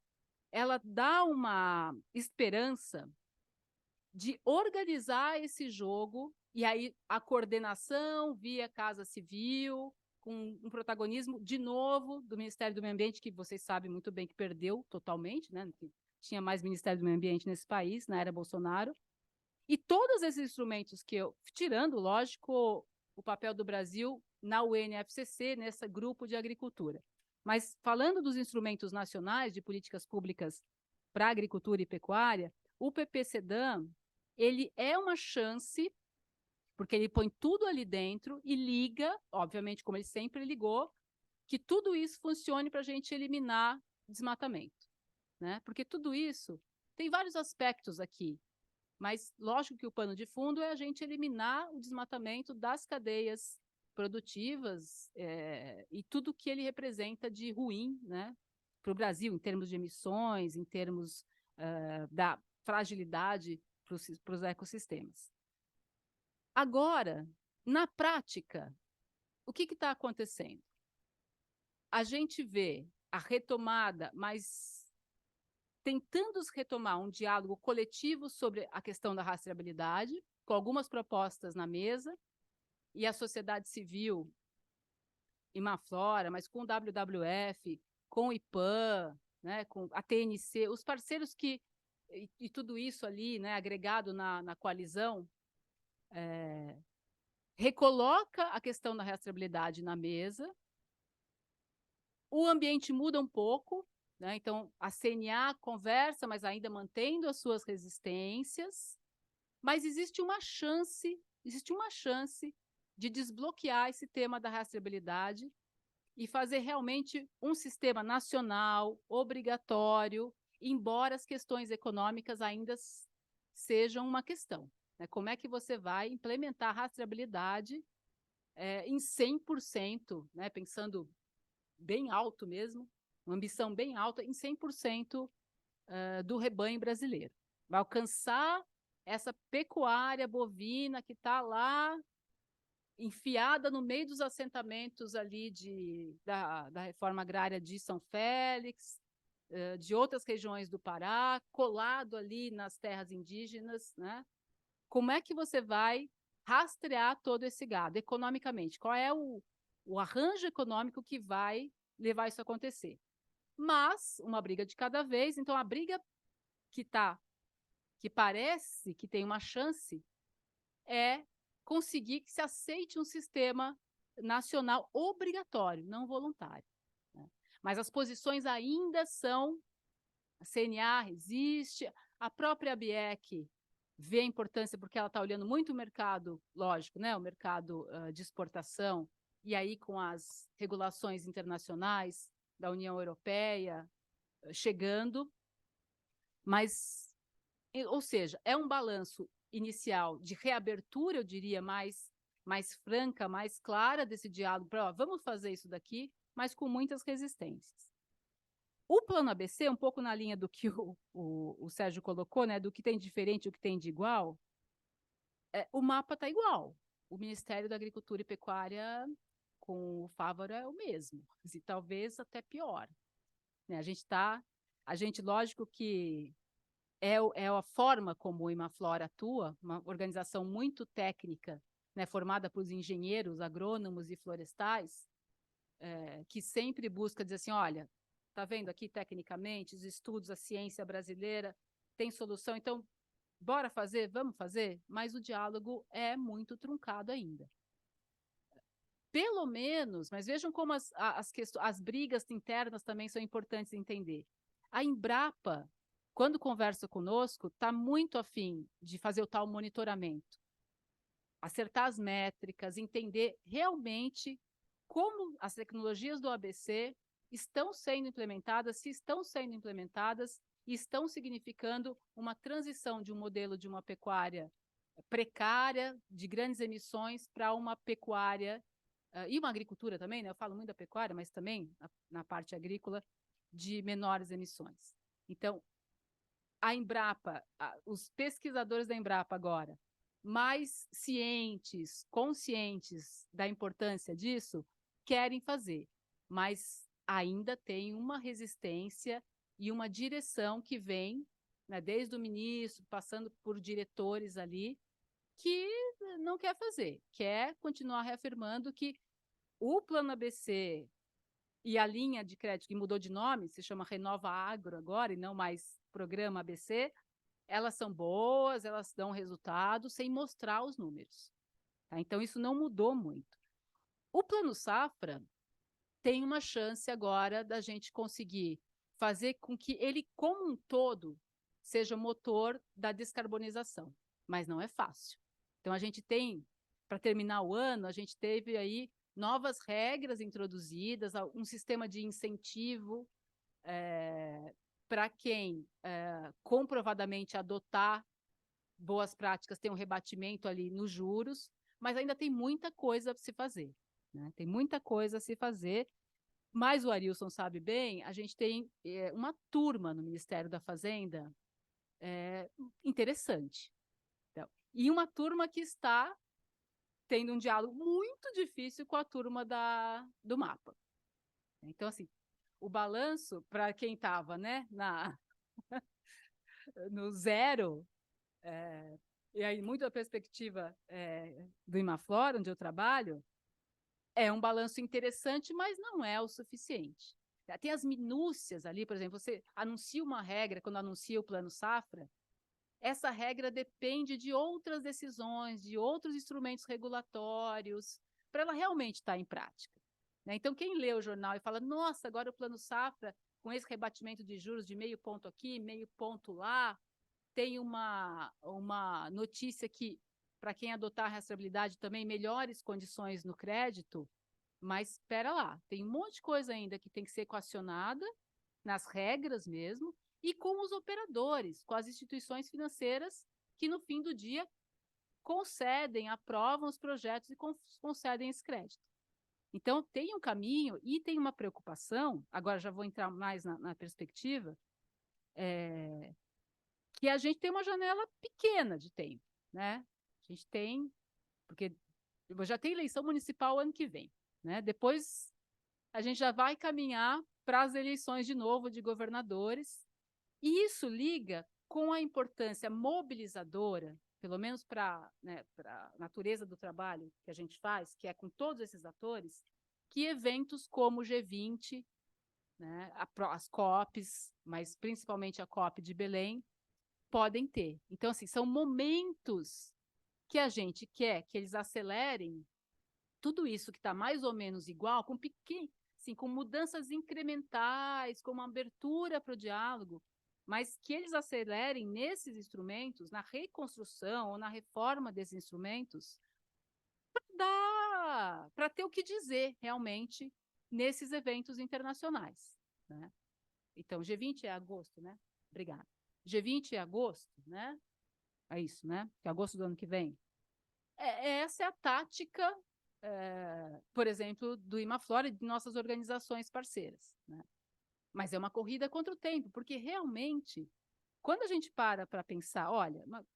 ela dá uma esperança de organizar esse jogo, e aí a coordenação via Casa Civil, com um protagonismo, de novo, do Ministério do Meio Ambiente, que vocês sabem muito bem que perdeu totalmente, né? Tinha mais Ministério do Meio Ambiente nesse país, na era Bolsonaro, e todos esses instrumentos tirando, lógico, o papel do Brasil na UNFCCC, nesse grupo de agricultura. Mas falando dos instrumentos nacionais de políticas públicas para agricultura e pecuária, o PP-CEDAW, ele é uma chance, porque ele põe tudo ali dentro e liga, obviamente, como ele sempre ligou, que tudo isso funcione para a gente eliminar desmatamento, né? Porque tudo isso tem vários aspectos aqui, mas lógico que o pano de fundo é a gente eliminar o desmatamento das cadeias produtivas e tudo que ele representa de ruim, né, para o Brasil, em termos de emissões, em termos da fragilidade para os ecossistemas. Agora, na prática, o que está acontecendo? A gente vê a retomada, mas tentando retomar um diálogo coletivo sobre a questão da rastreabilidade, com algumas propostas na mesa, e a sociedade civil, Imaflora, mas com o WWF, com o IPAN, né, com a TNC, os parceiros e tudo isso ali, né, agregado na coalizão, recoloca a questão da rastreabilidade na mesa, o ambiente muda um pouco, né, então a CNA conversa, mas ainda mantendo as suas resistências, mas existe uma chance de desbloquear esse tema da rastreabilidade e fazer realmente um sistema nacional, obrigatório, embora as questões econômicas ainda sejam uma questão, né? Como é que você vai implementar a rastreabilidade em 100%, né? Pensando bem alto mesmo, uma ambição bem alta, em 100% do rebanho brasileiro. Vai alcançar essa pecuária bovina que está lá enfiada no meio dos assentamentos ali da reforma agrária de São Félix, de outras regiões do Pará, colado ali nas terras indígenas, né? Como é que você vai rastrear todo esse gado economicamente? Qual é o arranjo econômico que vai levar isso a acontecer? Mas uma briga de cada vez, então a briga que parece que tem uma chance é conseguir que se aceite um sistema nacional obrigatório, não voluntário, né? Mas as posições ainda são, a CNA resiste, a própria ABIEC vê a importância porque ela está olhando muito o mercado, lógico, né, o mercado de exportação, e aí com as regulações internacionais da União Europeia chegando, mas, ou seja, é um balanço inicial de reabertura, eu diria, mais franca, mais clara desse diálogo, para vamos fazer isso daqui, mas com muitas resistências. O plano ABC, um pouco na linha do que o Sérgio colocou, né, do que tem de diferente e o que tem de igual, o mapa está igual. O Ministério da Agricultura e Pecuária com o Fávaro é o mesmo, e talvez até pior, né? A gente, lógico que é a forma como o Imaflora atua, uma organização muito técnica, né, formada por engenheiros, agrônomos e florestais, que sempre busca dizer assim, olha, está vendo aqui tecnicamente, os estudos, a ciência brasileira tem solução, então bora fazer, vamos fazer, mas o diálogo é muito truncado ainda. Pelo menos, mas vejam como as brigas internas também são importantes de entender. A Embrapa, quando conversa conosco, está muito afim de fazer o tal monitoramento, acertar as métricas, entender realmente como as tecnologias do ABC estão sendo implementadas, se estão sendo implementadas e estão significando uma transição de um modelo de uma pecuária precária, de grandes emissões, para uma pecuária e uma agricultura também, né? Eu falo muito da pecuária, mas também na parte agrícola, de menores emissões. Então, a Embrapa, os pesquisadores da Embrapa agora, mais cientes, conscientes da importância disso, querem fazer, mas ainda tem uma resistência e uma direção que vem, né, desde o ministro, passando por diretores ali, que não quer fazer, quer continuar reafirmando que o Plano ABC e a linha de crédito, que mudou de nome, se chama Renova Agro agora, e não mais Programa ABC, elas são boas, elas dão resultado, sem mostrar os números. Tá? Então, isso não mudou muito. O Plano Safra tem uma chance agora da gente conseguir fazer com que ele, como um todo, seja motor da descarbonização, mas não é fácil. Então, a gente tem, para terminar o ano, a gente teve aí novas regras introduzidas, um sistema de incentivo para quem comprovadamente adotar boas práticas, tem um rebatimento ali nos juros, mas ainda tem muita coisa a se fazer. Né? Tem muita coisa a se fazer, mas o Arilson sabe bem, a gente tem uma turma no Ministério da Fazenda interessante. Então, e uma turma que está tendo um diálogo muito difícil com a turma do MAPA. Então, assim, o balanço, para quem estava, né, no zero, e aí muito da perspectiva do Imaflora, onde eu trabalho, é um balanço interessante, mas não é o suficiente. Tem as minúcias ali, por exemplo, você anuncia uma regra, quando anuncia o Plano Safra, essa regra depende de outras decisões, de outros instrumentos regulatórios, para ela realmente estar em prática. Né? Então, quem lê o jornal e fala, nossa, agora o Plano Safra, com esse rebatimento de juros de meio ponto aqui, meio ponto lá, tem uma notícia que, para quem adotar a rastreabilidade também, melhores condições no crédito, mas espera lá, tem um monte de coisa ainda que tem que ser equacionada, nas regras mesmo, e com os operadores, com as instituições financeiras que, no fim do dia, concedem, aprovam os projetos e concedem esse crédito. Então, tem um caminho e tem uma preocupação, agora já vou entrar mais na perspectiva, que a gente tem uma janela pequena de tempo, né? A gente tem, porque já tem eleição municipal ano que vem, né? Depois a gente já vai caminhar para as eleições de novo de governadores, e isso liga com a importância mobilizadora, pelo menos para a natureza do trabalho que a gente faz, que é com todos esses atores, que eventos como o G20, né, as COPs, mas principalmente a COP de Belém, podem ter. Então, assim, são momentos que a gente quer que eles acelerem tudo isso que está mais ou menos igual, com assim, com mudanças incrementais, com uma abertura para o diálogo, mas que eles acelerem nesses instrumentos, na reconstrução ou na reforma desses instrumentos, para ter o que dizer realmente nesses eventos internacionais. Né? Então, G20 é agosto, né? Obrigada. G20 é agosto, né? É isso, né? Que é agosto do ano que vem. Essa é a tática, por exemplo, do Imaflora e de nossas organizações parceiras. Né? Mas é uma corrida contra o tempo, porque realmente, quando a gente para pensar, olha, uma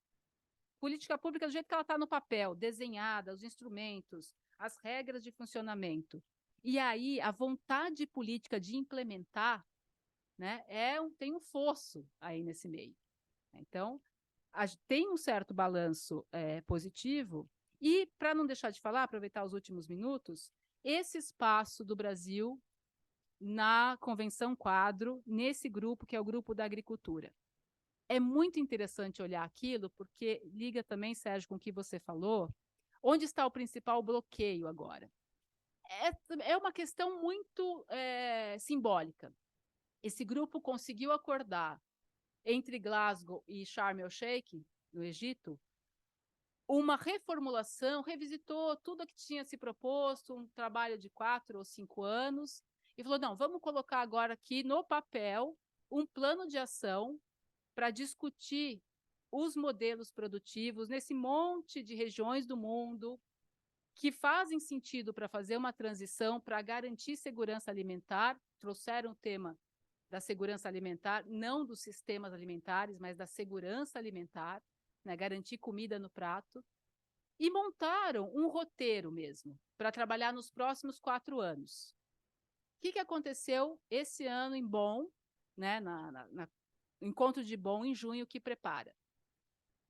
política pública do jeito que ela está no papel, desenhada, os instrumentos, as regras de funcionamento, e aí a vontade política de implementar, né, tem um fosso aí nesse meio. Então, tem um certo balanço positivo, e, para não deixar de falar, aproveitar os últimos minutos, esse espaço do Brasil na Convenção Quadro, nesse grupo, que é o grupo da agricultura. é muito interessante olhar aquilo, porque liga também, Sérgio, com o que você falou, onde está o principal bloqueio agora? É uma questão muito simbólica. Esse grupo conseguiu acordar entre Glasgow e Sharm el-Sheikh, no Egito, uma reformulação, revisitou tudo o que tinha se proposto, um trabalho de 4 ou 5 anos, e falou, não, vamos colocar agora aqui no papel um plano de ação para discutir os modelos produtivos nesse monte de regiões do mundo que fazem sentido para fazer uma transição, para garantir segurança alimentar. Trouxeram o tema da segurança alimentar, não dos sistemas alimentares, mas da segurança alimentar, né, garantir comida no prato, e montaram um roteiro mesmo, para trabalhar nos próximos 4 anos. O que aconteceu esse ano em Bonn, né, no encontro de Bonn, em junho, que prepara?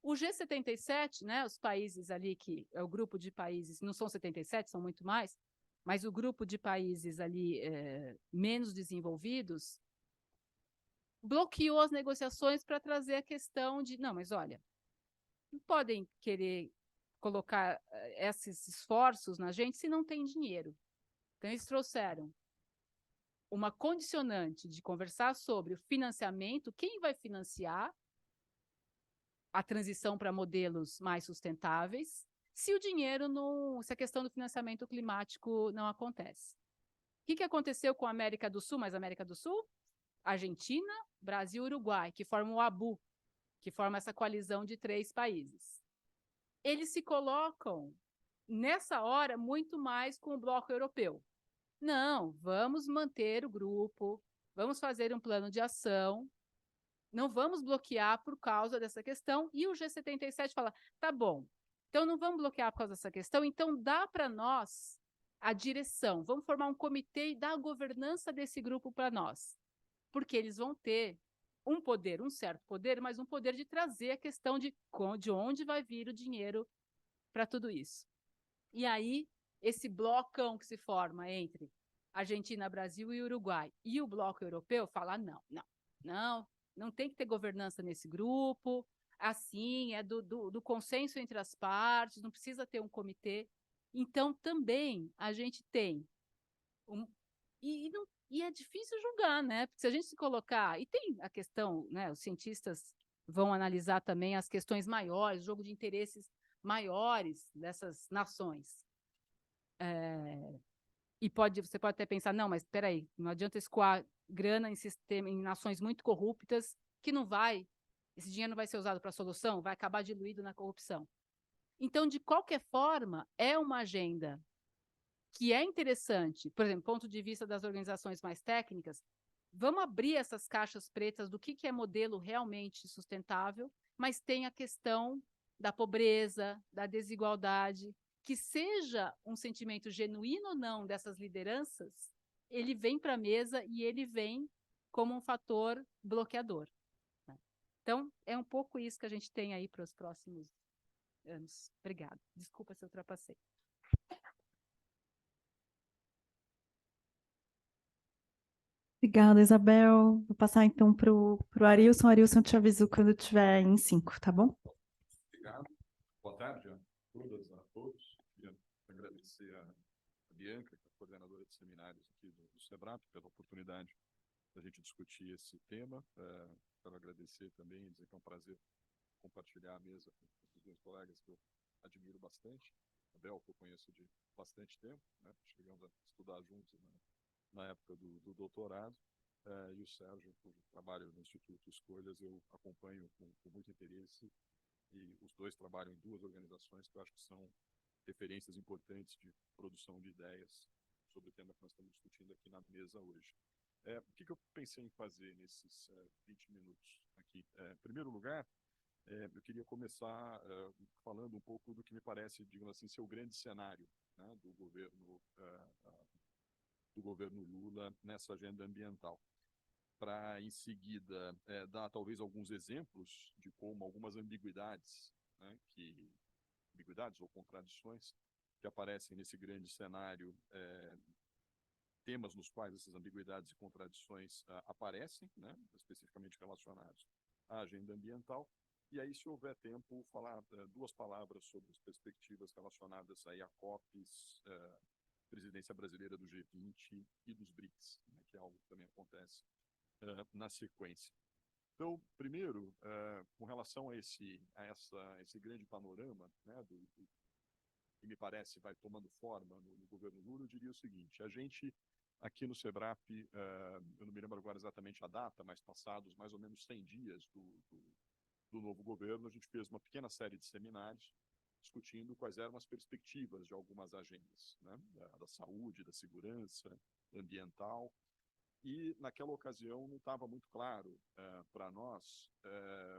O G77, né, os países ali, que é o grupo de países, não são 77, são muito mais, mas o grupo de países ali menos desenvolvidos, bloqueou as negociações para trazer a questão de, não, mas olha, não podem querer colocar esses esforços na gente se não tem dinheiro. Então, eles trouxeram uma condicionante de conversar sobre o financiamento, quem vai financiar a transição para modelos mais sustentáveis, se o dinheiro não, se a questão do financiamento climático não acontece. O que aconteceu com a América do Sul, mas a América do Sul? Argentina, Brasil e Uruguai, que formam o ABU, que forma essa coalizão de 3 países. Eles se colocam, nessa hora, muito mais com o bloco europeu. Não, vamos manter o grupo, vamos fazer um plano de ação, não vamos bloquear por causa dessa questão. E o G77 fala, tá bom, então não vamos bloquear por causa dessa questão, então dá para nós a direção, vamos formar um comitê e dar a governança desse grupo para nós, porque eles vão ter um poder, um certo poder, mas um poder de trazer a questão de onde vai vir o dinheiro para tudo isso. E aí, esse blocão que se forma entre Argentina, Brasil e Uruguai e o bloco europeu fala, não tem que ter governança nesse grupo, assim, é do consenso entre as partes, não precisa ter um comitê. Então, também, a gente tem e é difícil julgar, né? Porque se a gente se colocar... E tem a questão, né? Os cientistas vão analisar também as questões maiores, jogo de interesses maiores dessas nações. E você pode até pensar, não, mas espera aí, não adianta escoar grana em nações muito corruptas, que esse dinheiro não vai ser usado para a solução, vai acabar diluído na corrupção. Então, de qualquer forma, é uma agenda que é interessante, por exemplo, ponto de vista das organizações mais técnicas, vamos abrir essas caixas pretas do que é modelo realmente sustentável, mas tem a questão da pobreza, da desigualdade, que seja um sentimento genuíno ou não dessas lideranças, ele vem para a mesa e ele vem como um fator bloqueador. Né? Então, é um pouco isso que a gente tem aí para os próximos anos. Obrigada. Desculpa se eu ultrapassei. Obrigada, Isabel. Vou passar então para o Arilson. Arilson, te aviso quando estiver em 5, tá bom? Obrigado. Boa tarde a todas, a todos. Queria agradecer a Bianca, que é a coordenadora de seminários aqui do SEBRAP, pela oportunidade da gente discutir esse tema. Quero agradecer também e dizer que é um prazer compartilhar a mesa com os meus colegas que eu admiro bastante. A Bel, que eu conheço de bastante tempo, né? Chegamos a estudar juntos na época do doutorado, e o Sérgio, cujo trabalho no Instituto Escolhas, eu acompanho com muito interesse, e os dois trabalham em 2 organizações que eu acho que são referências importantes de produção de ideias sobre o tema que nós estamos discutindo aqui na mesa hoje. O que eu pensei em fazer nesses 20 minutos aqui? Em primeiro lugar, eu queria começar falando um pouco do que me parece, digamos assim, ser o grande cenário, né, do governo Lula nessa agenda ambiental, para, em seguida, dar talvez alguns exemplos de como algumas ambiguidades, né, ambiguidades ou contradições que aparecem nesse grande cenário, temas nos quais essas ambiguidades e contradições aparecem, né, especificamente relacionados a agenda ambiental. E aí, se houver tempo, falar duas palavras sobre as perspectivas relacionadas aí à COPs, presidência brasileira do G20 e dos BRICS, né, que é algo que também acontece na sequência. Então, primeiro, com relação a esse grande panorama, né, que me parece vai tomando forma no governo Lula, eu diria o seguinte: a gente aqui no SEBRAP, eu não me lembro agora exatamente a data, mas passados mais ou menos 100 dias do novo governo, a gente fez uma pequena série de seminários discutindo quais eram as perspectivas de algumas agendas, né, da saúde, da segurança ambiental. E, naquela ocasião, não estava muito claro para nós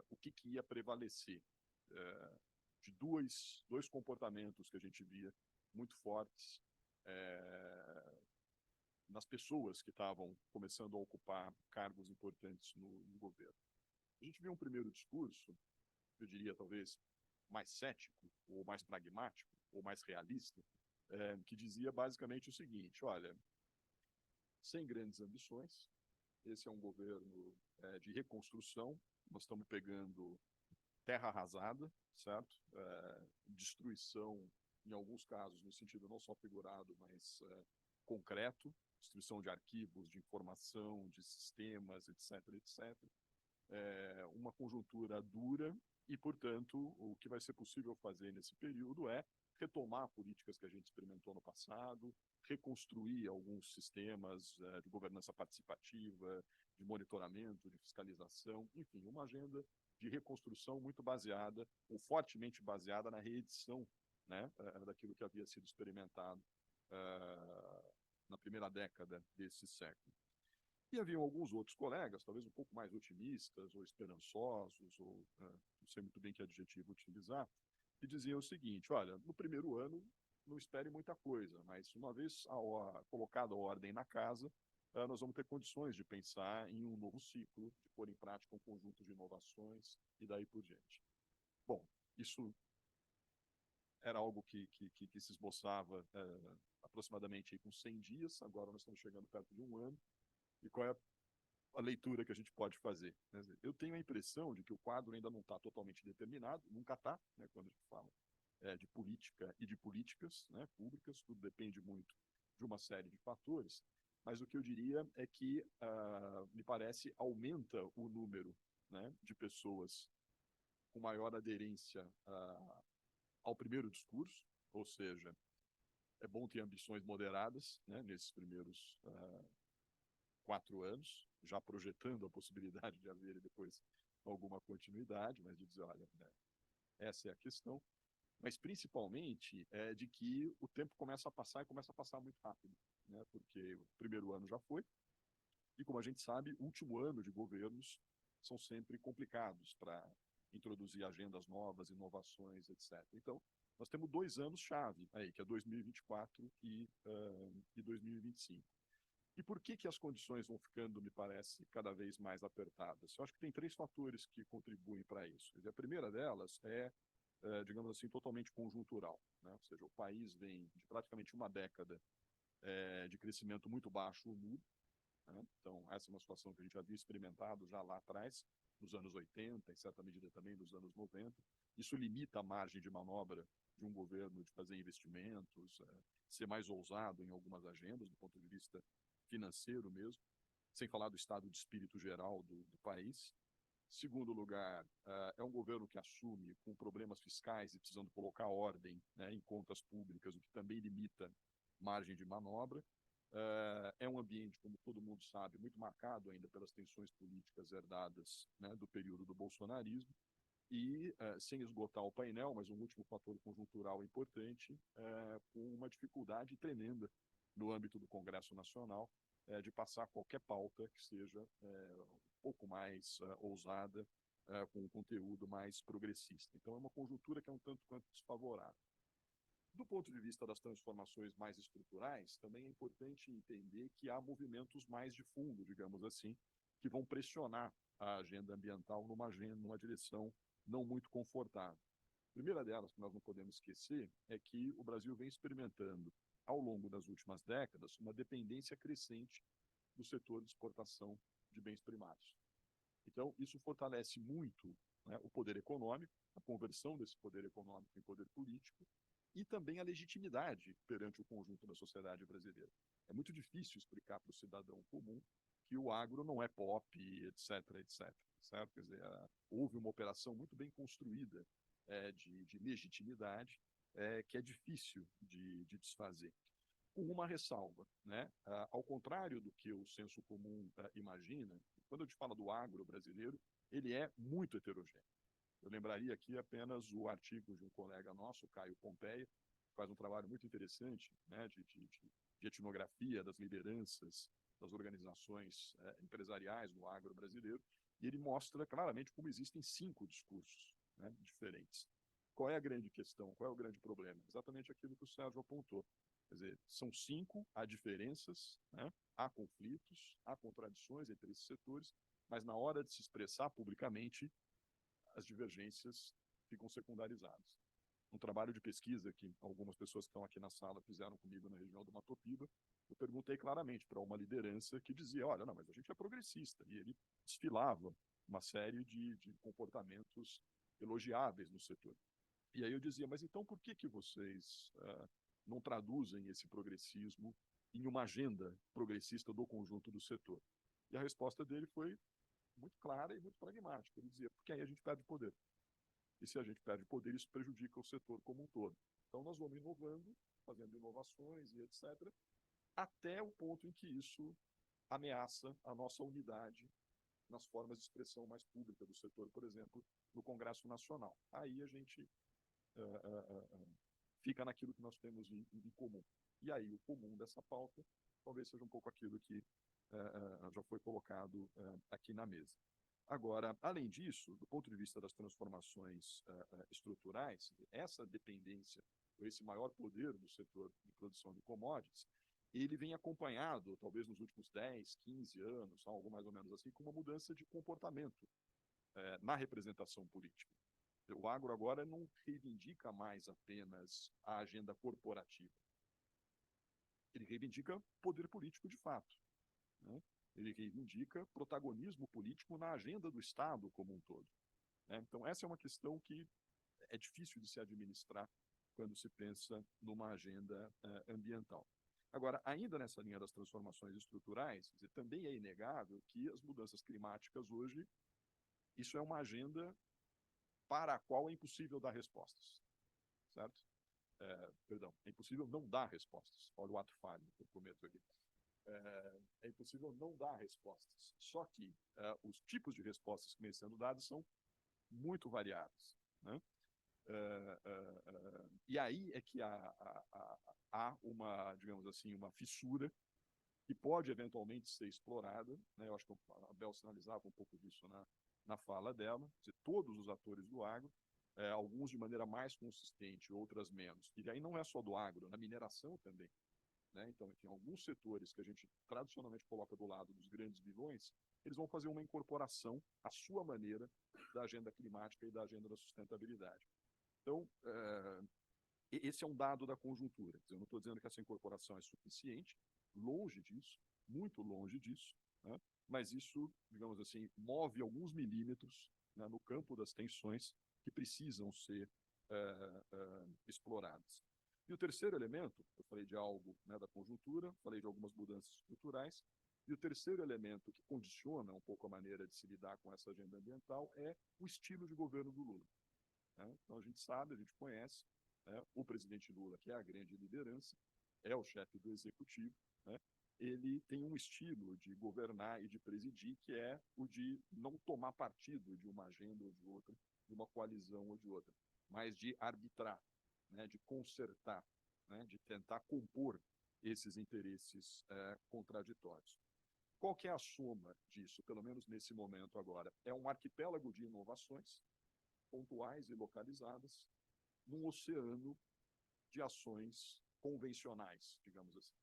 o que ia prevalecer de dois comportamentos que a gente via muito fortes nas pessoas que estavam começando a ocupar cargos importantes no governo. A gente viu um primeiro discurso, eu diria talvez mais cético, ou mais pragmático, ou mais realista, que dizia basicamente o seguinte: olha, sem grandes ambições, esse é um governo de reconstrução, nós estamos pegando terra arrasada, certo? Destruição, em alguns casos, no sentido não só figurado, mas concreto, destruição de arquivos, de informação, de sistemas, etc., etc. Uma conjuntura dura e, portanto, o que vai ser possível fazer nesse período é retomar políticas que a gente experimentou no passado, reconstruir alguns sistemas de governança participativa, de monitoramento, de fiscalização, enfim, uma agenda de reconstrução muito baseada, ou fortemente baseada na reedição, né, daquilo que havia sido experimentado na primeira década desse século. E haviam alguns outros colegas, talvez um pouco mais otimistas ou esperançosos, ou não sei muito bem que adjetivo utilizar, que diziam o seguinte: olha, no primeiro ano não espere muita coisa, mas uma vez colocada a ordem na casa, nós vamos ter condições de pensar em um novo ciclo, de pôr em prática um conjunto de inovações e daí por diante. Bom, isso era algo que se esboçava aproximadamente aí com 100 dias, agora nós estamos chegando perto de um ano. E qual é a leitura que a gente pode fazer? Eu tenho a impressão de que o quadro ainda não está totalmente determinado, nunca está, né, quando a gente fala de política e de políticas, né, públicas, tudo depende muito de uma série de fatores, mas o que eu diria é que, me parece, aumenta o número, né, de pessoas com maior aderência ao primeiro discurso, ou seja, é bom ter ambições moderadas, né, nesses primeiros 4 anos, já projetando a possibilidade de haver depois alguma continuidade, mas de dizer, olha, né, essa é a questão, mas principalmente de que o tempo começa a passar e começa a passar muito rápido, né, porque o primeiro ano já foi, e como a gente sabe, o último ano de governos são sempre complicados para introduzir agendas novas, inovações, etc. Então, nós temos 2 anos-chave aí, que é 2024 e 2025. E por que as condições vão ficando, me parece, cada vez mais apertadas? Eu acho que tem 3 fatores que contribuem para isso. A primeira delas digamos assim, totalmente conjuntural, né? Ou seja, o país vem de praticamente uma década de crescimento muito baixo ou nulo, né? Então, essa é uma situação que a gente havia experimentado já lá atrás, nos anos 80, em certa medida também nos anos 90. Isso limita a margem de manobra de um governo de fazer investimentos, ser mais ousado em algumas agendas, do ponto de vista financeiro mesmo, sem falar do estado de espírito geral do país. Segundo lugar, é um governo que assume com problemas fiscais e precisando colocar ordem, né, em contas públicas, o que também limita margem de manobra. É um ambiente, como todo mundo sabe, muito marcado ainda pelas tensões políticas herdadas, né, do período do bolsonarismo. E, sem esgotar o painel, mas um último fator conjuntural importante, com uma dificuldade tremenda no âmbito do Congresso Nacional, de passar qualquer pauta que seja um pouco mais ousada, com um conteúdo mais progressista. Então, é uma conjuntura que é um tanto quanto desfavorável. Do ponto de vista das transformações mais estruturais, também é importante entender que há movimentos mais de fundo, digamos assim, que vão pressionar a agenda ambiental numa direção não muito confortável. A primeira delas, que nós não podemos esquecer, é que o Brasil vem experimentando, ao longo das últimas décadas, uma dependência crescente do setor de exportação de bens primários. Então, isso fortalece muito, né, o poder econômico, a conversão desse poder econômico em poder político, e também a legitimidade perante o conjunto da sociedade brasileira. É muito difícil explicar para o cidadão comum que o agro não é pop, etc., etc. Certo? Quer dizer, houve uma operação muito bem construída de legitimidade que é difícil de desfazer. Com uma ressalva, né? Ao contrário do que o senso comum imagina, quando eu te falo do agro brasileiro, ele é muito heterogêneo. Eu lembraria aqui apenas o artigo de um colega nosso, Caio Pompeia, que faz um trabalho muito interessante, né, de etnografia das lideranças das organizações empresariais do agro brasileiro, e ele mostra claramente como existem 5 discursos, né, diferentes. Qual é a grande questão? Qual é o grande problema? Exatamente aquilo que o Sérgio apontou. Quer dizer, são 5, há diferenças, né, há conflitos, há contradições entre esses setores, mas na hora de se expressar publicamente, as divergências ficam secundarizadas. Um trabalho de pesquisa que algumas pessoas que estão aqui na sala fizeram comigo na região do Mato Piba, eu perguntei claramente para uma liderança que dizia, olha, não, mas a gente é progressista, e ele desfilava uma série de comportamentos elogiáveis no setor. E aí eu dizia, mas então por que vocês não traduzem esse progressismo em uma agenda progressista do conjunto do setor? E a resposta dele foi muito clara e muito pragmática. Ele dizia, porque aí a gente perde poder. E se a gente perde poder, isso prejudica o setor como um todo. Então nós vamos inovando, fazendo inovações e etc., até o ponto em que isso ameaça a nossa unidade nas formas de expressão mais pública do setor, por exemplo, no Congresso Nacional. Aí a gente fica naquilo que nós temos em comum. E aí o comum dessa pauta talvez seja um pouco aquilo que já foi colocado aqui na mesa. Agora, além disso, do ponto de vista das transformações estruturais, essa dependência, ou esse maior poder do setor de produção de commodities, ele vem acompanhado, talvez nos últimos 10, 15 anos, algo mais ou menos assim, com uma mudança de comportamento na representação política. O agro agora não reivindica mais apenas a agenda corporativa. Ele reivindica poder político de fato, né? Ele reivindica protagonismo político na agenda do Estado como um todo, né? Então, essa é uma questão que é difícil de se administrar quando se pensa numa agenda ambiental. Agora, ainda nessa linha das transformações estruturais, também é inegável que as mudanças climáticas hoje, isso é uma agenda para a qual é impossível dar respostas, certo? Perdão, é impossível não dar respostas. Olha o ato falho que eu cometo aqui. É impossível não dar respostas. Só que os tipos de respostas que vêm sendo dadas são muito variados, né? E aí é que há uma, digamos assim, uma fissura que pode eventualmente ser explorada, né? Eu acho que a Bel sinalizava um pouco disso na fala dela, dizer, todos os atores do agro, alguns de maneira mais consistente, outras menos. E aí não é só do agro, na mineração também, né? Então, enfim, alguns setores que a gente tradicionalmente coloca do lado dos grandes vilões, eles vão fazer uma incorporação à sua maneira da agenda climática e da agenda da sustentabilidade. Então, esse é um dado da conjuntura. Eu não estou dizendo que essa incorporação é suficiente, longe disso, muito longe disso, né? Mas isso, digamos assim, move alguns milímetros, né, no campo das tensões que precisam ser exploradas. E o terceiro elemento, eu falei de algo, né, da conjuntura, falei de algumas mudanças estruturais, e o terceiro elemento que condiciona um pouco a maneira de se lidar com essa agenda ambiental é o estilo de governo do Lula, né? Então a gente sabe, a gente conhece, né, o presidente Lula, que é a grande liderança, é o chefe do executivo, né? Ele tem um estilo de governar e de presidir que é o de não tomar partido de uma agenda ou de outra, de uma coalizão ou de outra, mas de arbitrar, né, de consertar, né, de tentar compor esses interesses contraditórios. Qual que é a soma disso, pelo menos nesse momento agora? É um arquipélago de inovações pontuais e localizadas num oceano de ações convencionais, digamos assim.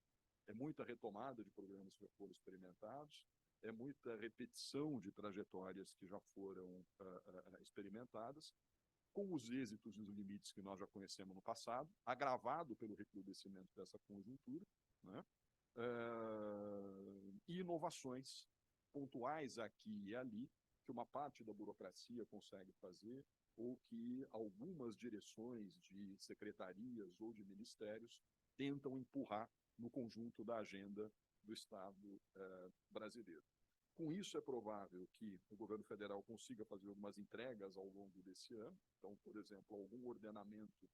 É muita retomada de programas que já foram experimentados, é muita repetição de trajetórias que já foram experimentadas, com os êxitos e os limites que nós já conhecemos no passado, agravado pelo recrudescimento dessa conjuntura, né? E inovações pontuais aqui e ali, que uma parte da burocracia consegue fazer ou que algumas direções de secretarias ou de ministérios tentam empurrar no conjunto da agenda do Estado brasileiro. Com isso, é provável que o governo federal consiga fazer algumas entregas ao longo desse ano. Então, por exemplo, algum ordenamento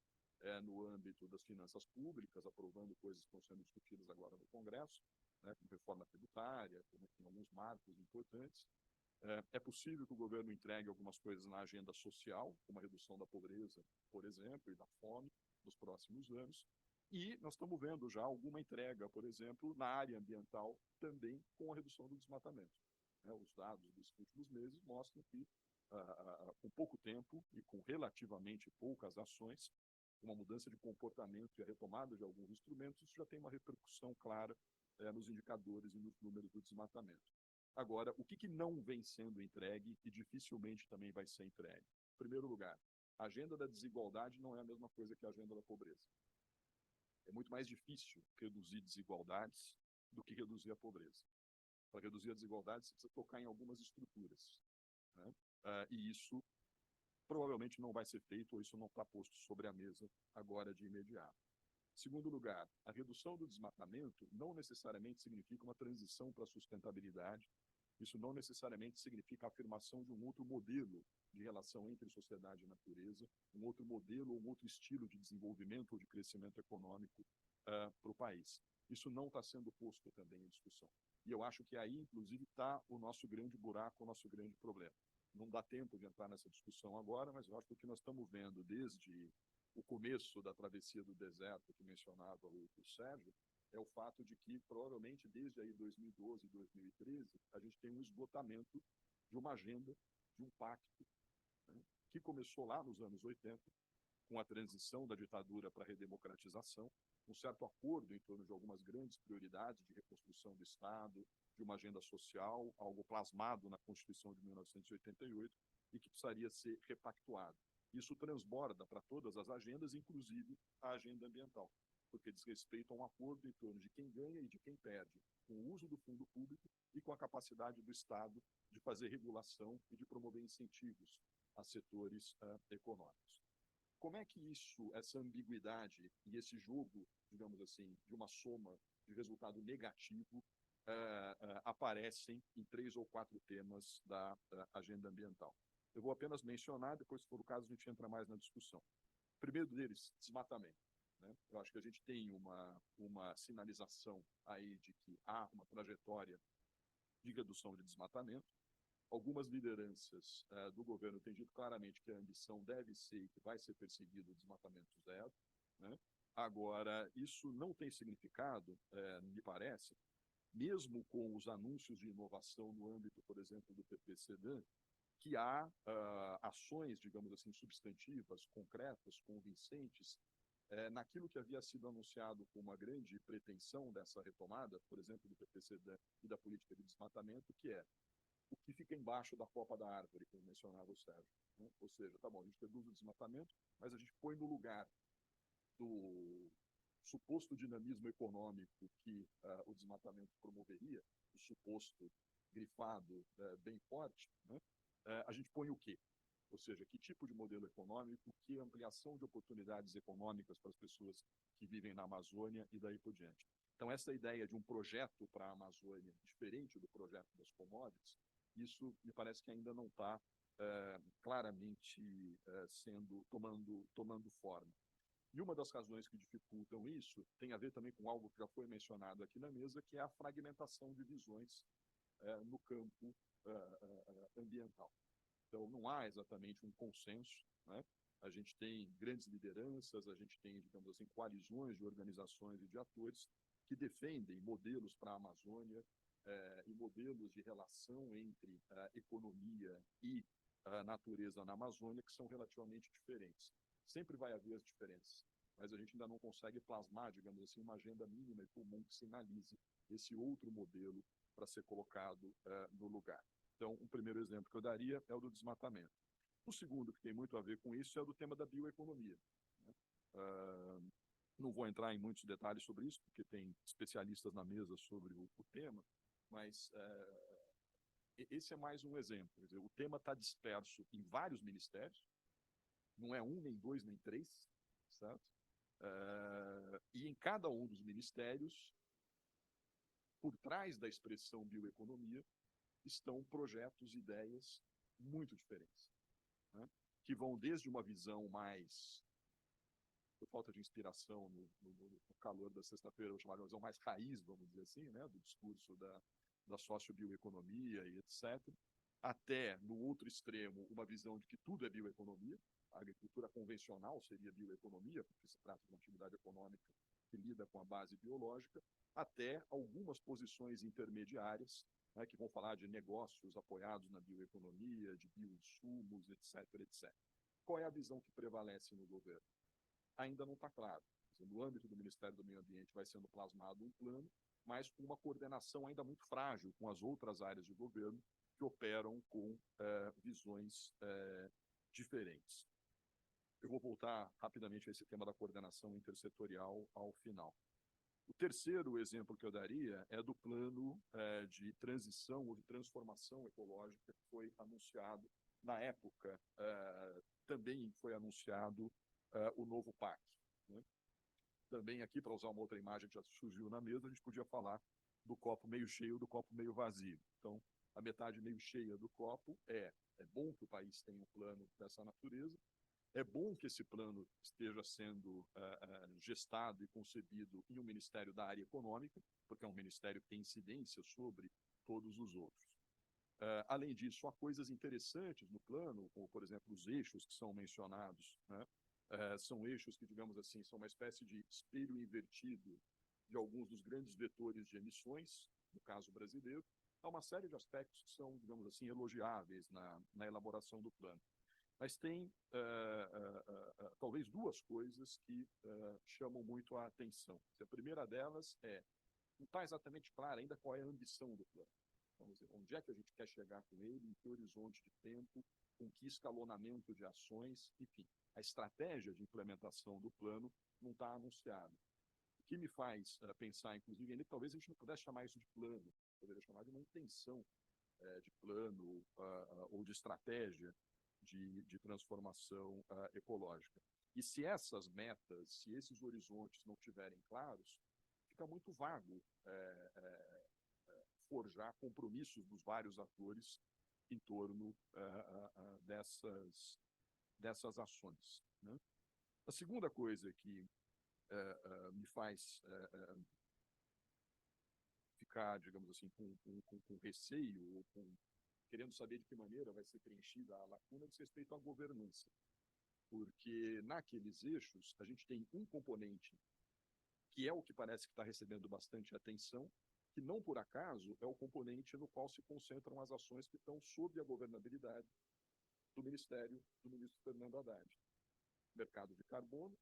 no âmbito das finanças públicas, aprovando coisas que estão sendo discutidas agora no Congresso, né, como reforma tributária, como alguns marcos importantes. É possível que o governo entregue algumas coisas na agenda social, como a redução da pobreza, por exemplo, e da fome, nos próximos anos. E nós estamos vendo já alguma entrega, por exemplo, na área ambiental, também com a redução do desmatamento. Os dados dos últimos meses mostram que, com pouco tempo e com relativamente poucas ações, uma mudança de comportamento e a retomada de alguns instrumentos, isso já tem uma repercussão clara nos indicadores e nos números do desmatamento. Agora, o que não vem sendo entregue e dificilmente também vai ser entregue? Em primeiro lugar, a agenda da desigualdade não é a mesma coisa que a agenda da pobreza. É muito mais difícil reduzir desigualdades do que reduzir a pobreza. Para reduzir a desigualdade, você precisa tocar em algumas estruturas, né? E isso provavelmente não vai ser feito, ou isso não está posto sobre a mesa agora de imediato. Em segundo lugar, a redução do desmatamento não necessariamente significa uma transição para a sustentabilidade. Isso não necessariamente significa a afirmação de um outro modelo de relação entre sociedade e natureza, um outro modelo ou um outro estilo de desenvolvimento ou de crescimento econômico para o país. Isso não está sendo posto também em discussão. E eu acho que aí, inclusive, está o nosso grande buraco, o nosso grande problema. Não dá tempo de entrar nessa discussão agora, mas eu acho que o que nós estamos vendo desde o começo da travessia do deserto que mencionava o Sérgio, é o fato de que, provavelmente, desde aí 2012 e 2013, a gente tem um esgotamento de uma agenda, de um pacto, né, que começou lá nos anos 80, com a transição da ditadura para a redemocratização, um certo acordo em torno de algumas grandes prioridades de reconstrução do Estado, de uma agenda social, algo plasmado na Constituição de 1988 e que precisaria ser repactuado. Isso transborda para todas as agendas, inclusive a agenda ambiental, porque diz respeito a um acordo em torno de quem ganha e de quem perde, com o uso do fundo público e com a capacidade do Estado de fazer regulação e de promover incentivos a setores econômicos. Como é que isso, essa ambiguidade e esse jogo, digamos assim, de uma soma de resultado negativo aparecem em 3 ou 4 temas da agenda ambiental? Eu vou apenas mencionar, depois, se for o caso, a gente entra mais na discussão. O primeiro deles, desmatamento, né? Eu acho que a gente tem uma sinalização aí de que há uma trajetória de redução de desmatamento. Algumas lideranças do governo têm dito claramente que a ambição deve ser e que vai ser perseguido o desmatamento zero, né? Agora, isso não tem significado, me parece, mesmo com os anúncios de inovação no âmbito, por exemplo, do PPCD, que há ações, digamos assim, substantivas, concretas, convincentes, naquilo que havia sido anunciado como uma grande pretensão dessa retomada, por exemplo, do PPCD e da política de desmatamento, que é o que fica embaixo da copa da árvore, como mencionava o Sérgio, né? Ou seja, tá bom, a gente reduz o desmatamento, mas a gente põe no lugar do suposto dinamismo econômico que o desmatamento promoveria, o suposto grifado bem forte, né? A gente põe o quê? Ou seja, que tipo de modelo econômico, que ampliação de oportunidades econômicas para as pessoas que vivem na Amazônia e daí por diante. Então, essa ideia de um projeto para a Amazônia diferente do projeto das commodities, isso me parece que ainda não está claramente tomando forma. E uma das razões que dificultam isso tem a ver também com algo que já foi mencionado aqui na mesa, que é a fragmentação de visões no campo ambiental. Então, não há exatamente um consenso, né? A gente tem grandes lideranças, a gente tem, digamos assim, coalizões de organizações e de atores que defendem modelos para a Amazônia e modelos de relação entre economia e natureza na Amazônia que são relativamente diferentes. Sempre vai haver as diferenças, mas a gente ainda não consegue plasmar, digamos assim, uma agenda mínima e comum que sinalize esse outro modelo para ser colocado no lugar. Então, um primeiro exemplo que eu daria é o do desmatamento. O segundo, que tem muito a ver com isso, é o do tema da bioeconomia, né? Não vou entrar em muitos detalhes sobre isso, porque tem especialistas na mesa sobre o tema, mas esse é mais um exemplo. Quer dizer, o tema está disperso em vários ministérios, não é um, nem dois, nem três, certo? E em cada um dos ministérios, por trás da expressão bioeconomia, estão projetos, ideias muito diferentes, né? Que vão desde uma visão mais, por falta de inspiração no calor da sexta-feira, eu chamaria de uma visão mais raiz, vamos dizer assim, né? Do discurso da sociobioeconomia e etc., até, no outro extremo, uma visão de que tudo é bioeconomia. A agricultura convencional seria bioeconomia, porque se trata de uma atividade econômica que lida com a base biológica, até algumas posições intermediárias, né, que vão falar de negócios apoiados na bioeconomia, de bioinsumos, etc., etc. Qual é a visão que prevalece no governo? Ainda não está claro. No âmbito do Ministério do Meio Ambiente vai sendo plasmado um plano, mas com uma coordenação ainda muito frágil com as outras áreas de governo que operam com visões diferentes. Eu vou voltar rapidamente a esse tema da coordenação intersetorial ao final. O terceiro exemplo que eu daria é do plano de transição ou de transformação ecológica que foi anunciado na época. Também foi anunciado o novo PAC, né? Também aqui, para usar uma outra imagem que já surgiu na mesa, a gente podia falar do copo meio cheio, do copo meio vazio. Então, a metade meio cheia do copo é bom que o país tenha um plano dessa natureza, é bom que esse plano esteja sendo gestado e concebido em um ministério da área econômica, porque é um ministério que tem incidência sobre todos os outros. Além disso, há coisas interessantes no plano, como, por exemplo, os eixos que são mencionados, né? São eixos que, digamos assim, são uma espécie de espelho invertido de alguns dos grandes vetores de emissões, no caso brasileiro. Há uma série de aspectos que são, digamos assim, elogiáveis na elaboração do plano. Mas tem, talvez, duas coisas que chamam muito a atenção. A primeira delas não está exatamente clara ainda qual é a ambição do plano. Vamos dizer, onde é que a gente quer chegar com ele, em que horizonte de tempo, com que escalonamento de ações, enfim. A estratégia de implementação do plano não está anunciada. O que me faz pensar, inclusive, que talvez a gente não pudesse chamar isso de plano, poderia chamar de uma intenção de plano ou de estratégia de transformação ecológica. E se essas metas, se esses horizontes não estiverem claros, fica muito vago forjar compromissos dos vários atores em torno dessas ações, né? A segunda coisa que me faz ficar, digamos assim, com receio, ou querendo saber de que maneira vai ser preenchida a lacuna diz respeito à governança. Porque naqueles eixos a gente tem um componente que é o que parece que está recebendo bastante atenção, que não por acaso é o componente no qual se concentram as ações que estão sob a governabilidade do ministério do ministro Fernando Haddad. Mercado de carbono,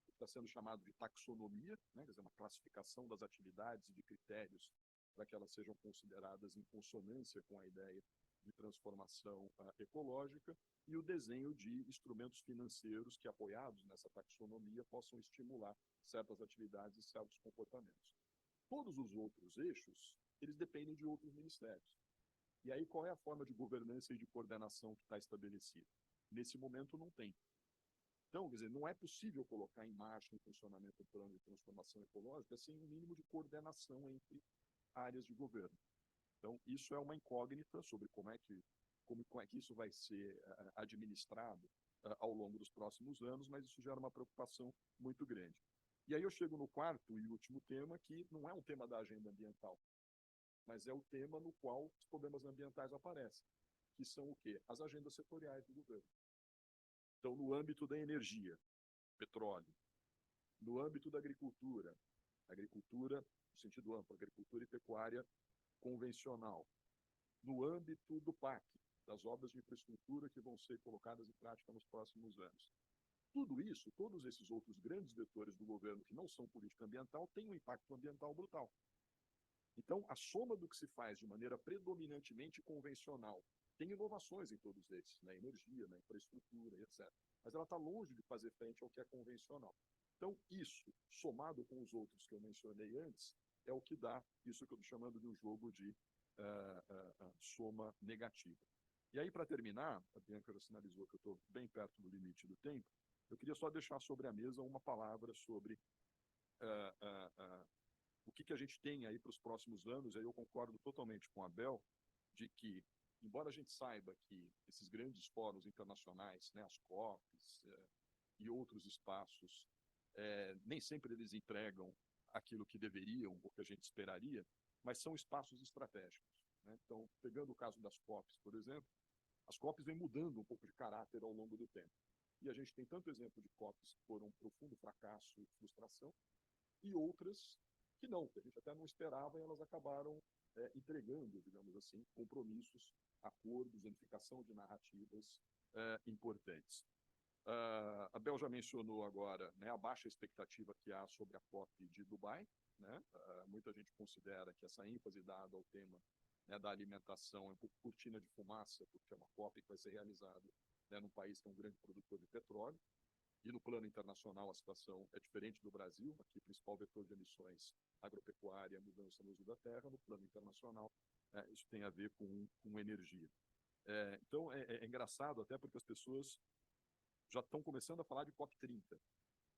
que está sendo chamado de taxonomia, né, quer dizer, uma classificação das atividades e de critérios para que elas sejam consideradas em consonância com a ideia de transformação ecológica, e o desenho de instrumentos financeiros que, apoiados nessa taxonomia, possam estimular certas atividades e certos comportamentos. Todos os outros eixos, eles dependem de outros ministérios. E aí, qual é a forma de governança e de coordenação que está estabelecida? Nesse momento, não tem. Então, quer dizer, não é possível colocar em marcha, em funcionamento, um plano de transformação ecológica sem um mínimo de coordenação entre áreas de governo. Então, isso é uma incógnita sobre como é que isso vai ser administrado ao longo dos próximos anos, mas isso gera uma preocupação muito grande. E aí eu chego no quarto e último tema, que não é um tema da agenda ambiental, mas é o tema no qual os problemas ambientais aparecem, que são o quê? As agendas setoriais do governo. Então, no âmbito da energia, petróleo, no âmbito da agricultura, no sentido amplo, agricultura e pecuária convencional, no âmbito do PAC, das obras de infraestrutura que vão ser colocadas em prática nos próximos anos. Tudo isso, todos esses outros grandes vetores do governo que não são política ambiental, têm um impacto ambiental brutal. Então, a soma do que se faz de maneira predominantemente convencional, tem inovações em todos esses, na energia, na infraestrutura, etc. Mas ela está longe de fazer frente ao que é convencional. Então, isso, somado com os outros que eu mencionei antes, é o que dá isso que eu estou chamando de um jogo de soma negativa. E aí, para terminar, a Bianca já sinalizou que eu estou bem perto do limite do tempo, eu queria só deixar sobre a mesa uma palavra sobre o que a gente tem aí para os próximos anos. Aí eu concordo totalmente com a Bel, de que, embora a gente saiba que esses grandes fóruns internacionais, né, as COPs e outros espaços, nem sempre eles entregam aquilo que deveriam ou que a gente esperaria, mas são espaços estratégicos, né? Então, pegando o caso das COPs, por exemplo, as COPs vêm mudando um pouco de caráter ao longo do tempo. E a gente tem tanto exemplo de COPs que foram um profundo fracasso e frustração, e outras que não, que a gente até não esperava, e elas acabaram entregando, digamos assim, compromissos, acordos, unificação de narrativas importantes. A Bel já mencionou agora, né, a baixa expectativa que há sobre a COP de Dubai, né? Muita gente considera que essa ênfase dada ao tema, né, da alimentação é um pouco cortina de fumaça, porque é uma COP que vai ser realizada, né, num país que é um grande produtor de petróleo. E no plano internacional a situação é diferente do Brasil, aqui o principal vetor de emissões, agropecuária, mudança no uso da terra. No plano internacional, isso tem a ver com energia. Então, é engraçado até porque as pessoas já estão começando a falar de COP30.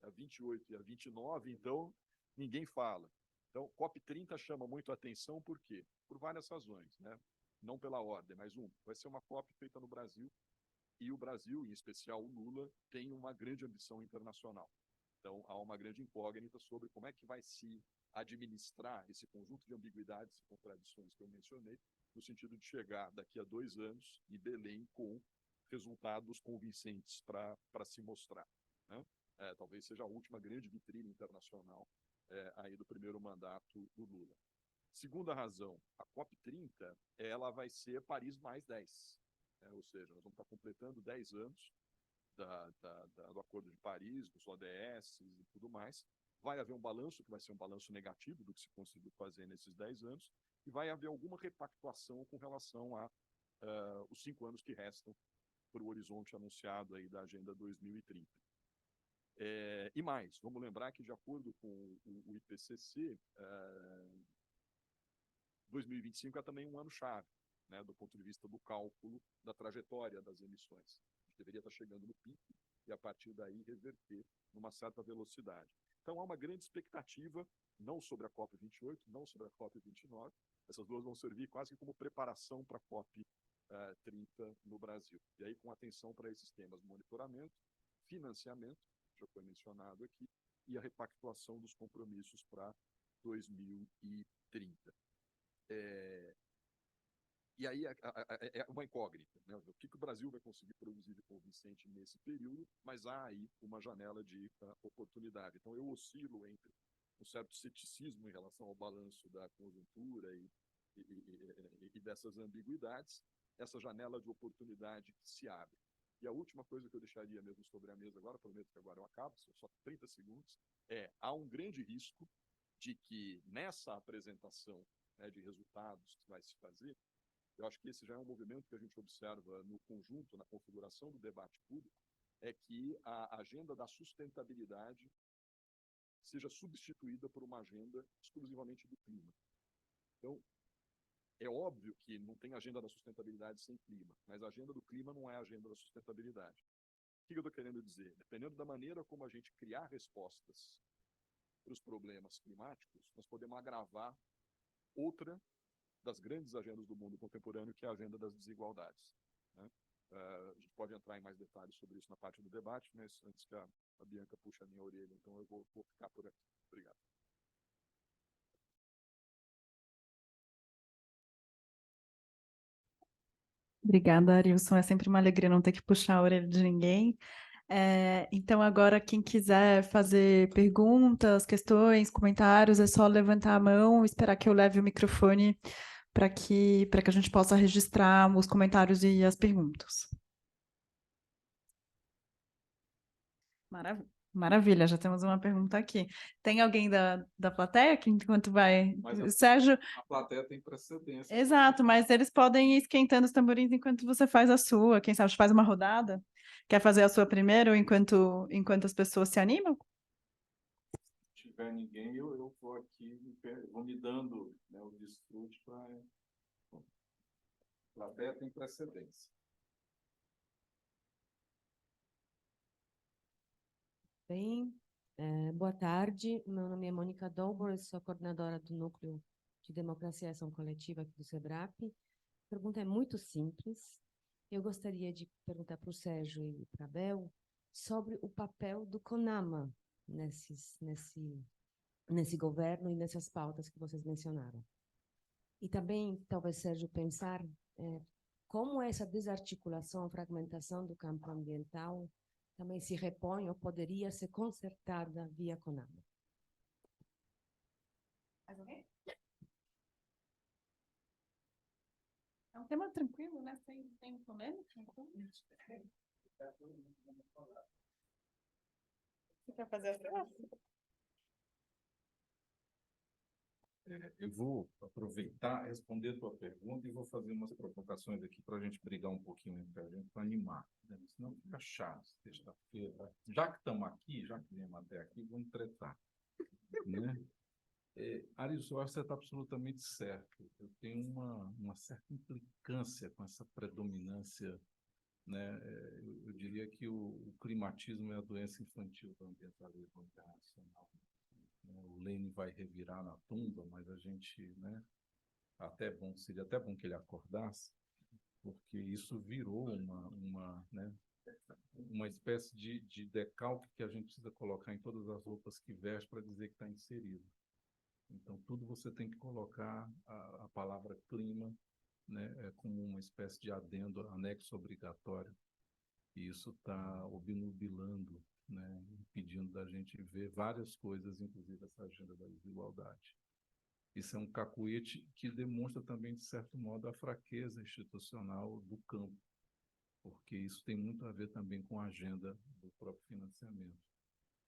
A 28 e a 29, então, ninguém fala. Então, COP30 chama muito a atenção, por quê? Por várias razões, né? Não pela ordem, mas vai ser uma COP feita no Brasil, e o Brasil, em especial o Lula, tem uma grande ambição internacional. Então, há uma grande incógnita sobre como é que vai se administrar esse conjunto de ambiguidades e contradições que eu mencionei, no sentido de chegar daqui a 2 anos em Belém com resultados convincentes para se mostrar, né? Talvez seja a última grande vitrine internacional aí do primeiro mandato do Lula. Segunda razão, a COP30 ela vai ser Paris mais 10. Ou seja, nós vamos estar completando 10 anos do Acordo de Paris, dos ODS e tudo mais. Vai haver um balanço, que vai ser um balanço negativo do que se conseguiu fazer nesses 10 anos, e vai haver alguma repactuação com relação a os 5 anos que restam para o horizonte anunciado aí da Agenda 2030. E mais, vamos lembrar que, de acordo com o IPCC, 2025 é também um ano-chave, né, do ponto de vista do cálculo da trajetória das emissões. A gente deveria estar chegando no pico e, a partir daí, reverter numa certa velocidade. Então, há uma grande expectativa, não sobre a COP28, não sobre a COP29. Essas duas vão servir quase que como preparação para a COP30 no Brasil. E aí, com atenção para esses temas: monitoramento, financiamento, já foi mencionado aqui, e a repactuação dos compromissos para 2030. E aí é uma incógnita, né? O que o Brasil vai conseguir produzir de convincente nesse período, mas há aí uma janela de oportunidade. Então, eu oscilo entre um certo ceticismo em relação ao balanço da conjuntura e dessas ambiguidades, essa janela de oportunidade que se abre. E a última coisa que eu deixaria mesmo sobre a mesa agora, prometo que agora eu acabo, são só 30 segundos, há um grande risco de que nessa apresentação, né, de resultados que vai se fazer, eu acho que esse já é um movimento que a gente observa no conjunto, na configuração do debate público, é que a agenda da sustentabilidade seja substituída por uma agenda exclusivamente do clima. Então, é óbvio que não tem agenda da sustentabilidade sem clima, mas a agenda do clima não é a agenda da sustentabilidade. O que eu estou querendo dizer? Dependendo da maneira como a gente criar respostas para os problemas climáticos, nós podemos agravar outra das grandes agendas do mundo contemporâneo, que é a agenda das desigualdades, né? A gente pode entrar em mais detalhes sobre isso na parte do debate, mas antes que a Bianca puxe a minha orelha, então eu vou ficar por aqui. Obrigado. Obrigada, Arilson. É sempre uma alegria não ter que puxar a orelha de ninguém. Então, agora, quem quiser fazer perguntas, questões, comentários, é só levantar a mão e esperar que eu leve o microfone para que a gente possa registrar os comentários e as perguntas. Maravilha, já temos uma pergunta aqui. Tem alguém da plateia que, enquanto vai... Sérgio... A plateia tem precedência. Exato, mas eles podem ir esquentando os tamborins enquanto você faz a sua. Quem sabe faz uma rodada? Quer fazer a sua primeiro enquanto as pessoas se animam? Se tiver ninguém, eu vou aqui, vou me dando, né, o desfrute para A plateia tem precedência. Bem, boa tarde. Meu nome é Mônica Dolbor, sou coordenadora do Núcleo de Democracia e Ação Coletiva aqui do SEBRAP. A pergunta é muito simples. Eu gostaria de perguntar para o Sérgio e para a Bel sobre o papel do CONAMA nesse governo e nessas pautas que vocês mencionaram. E também, talvez, Sérgio, pensar como essa desarticulação, fragmentação do campo ambiental também se repõe ou poderia ser consertada via CONAMA. Mais alguém? É um tema tranquilo, né? Sem polêmica. Você quer fazer a próxima? Eu vou aproveitar, responder a tua pergunta e vou fazer umas provocações aqui para a gente brigar um pouquinho entre a gente, para animar, né? Senão fica chato, sexta-feira. Já que estamos aqui, já que viemos até aqui, vamos tretar, né? Aris, eu acho que você está absolutamente certo. Eu tenho uma certa implicância com essa predominância, né? Eu diria que o climatismo é a doença infantil do ambientalismo internacional. O Lenin vai revirar na tumba, mas a gente, né, seria até bom que ele acordasse, porque isso virou uma espécie de decalque que a gente precisa colocar em todas as roupas que veste para dizer que está inserido. Então, tudo você tem que colocar a palavra clima, né, como uma espécie de adendo, anexo obrigatório, e isso está obnubilando, né, impedindo da gente ver várias coisas, inclusive essa agenda da desigualdade. Isso é um cacuete que demonstra também, de certo modo, a fraqueza institucional do campo, porque isso tem muito a ver também com a agenda do próprio financiamento.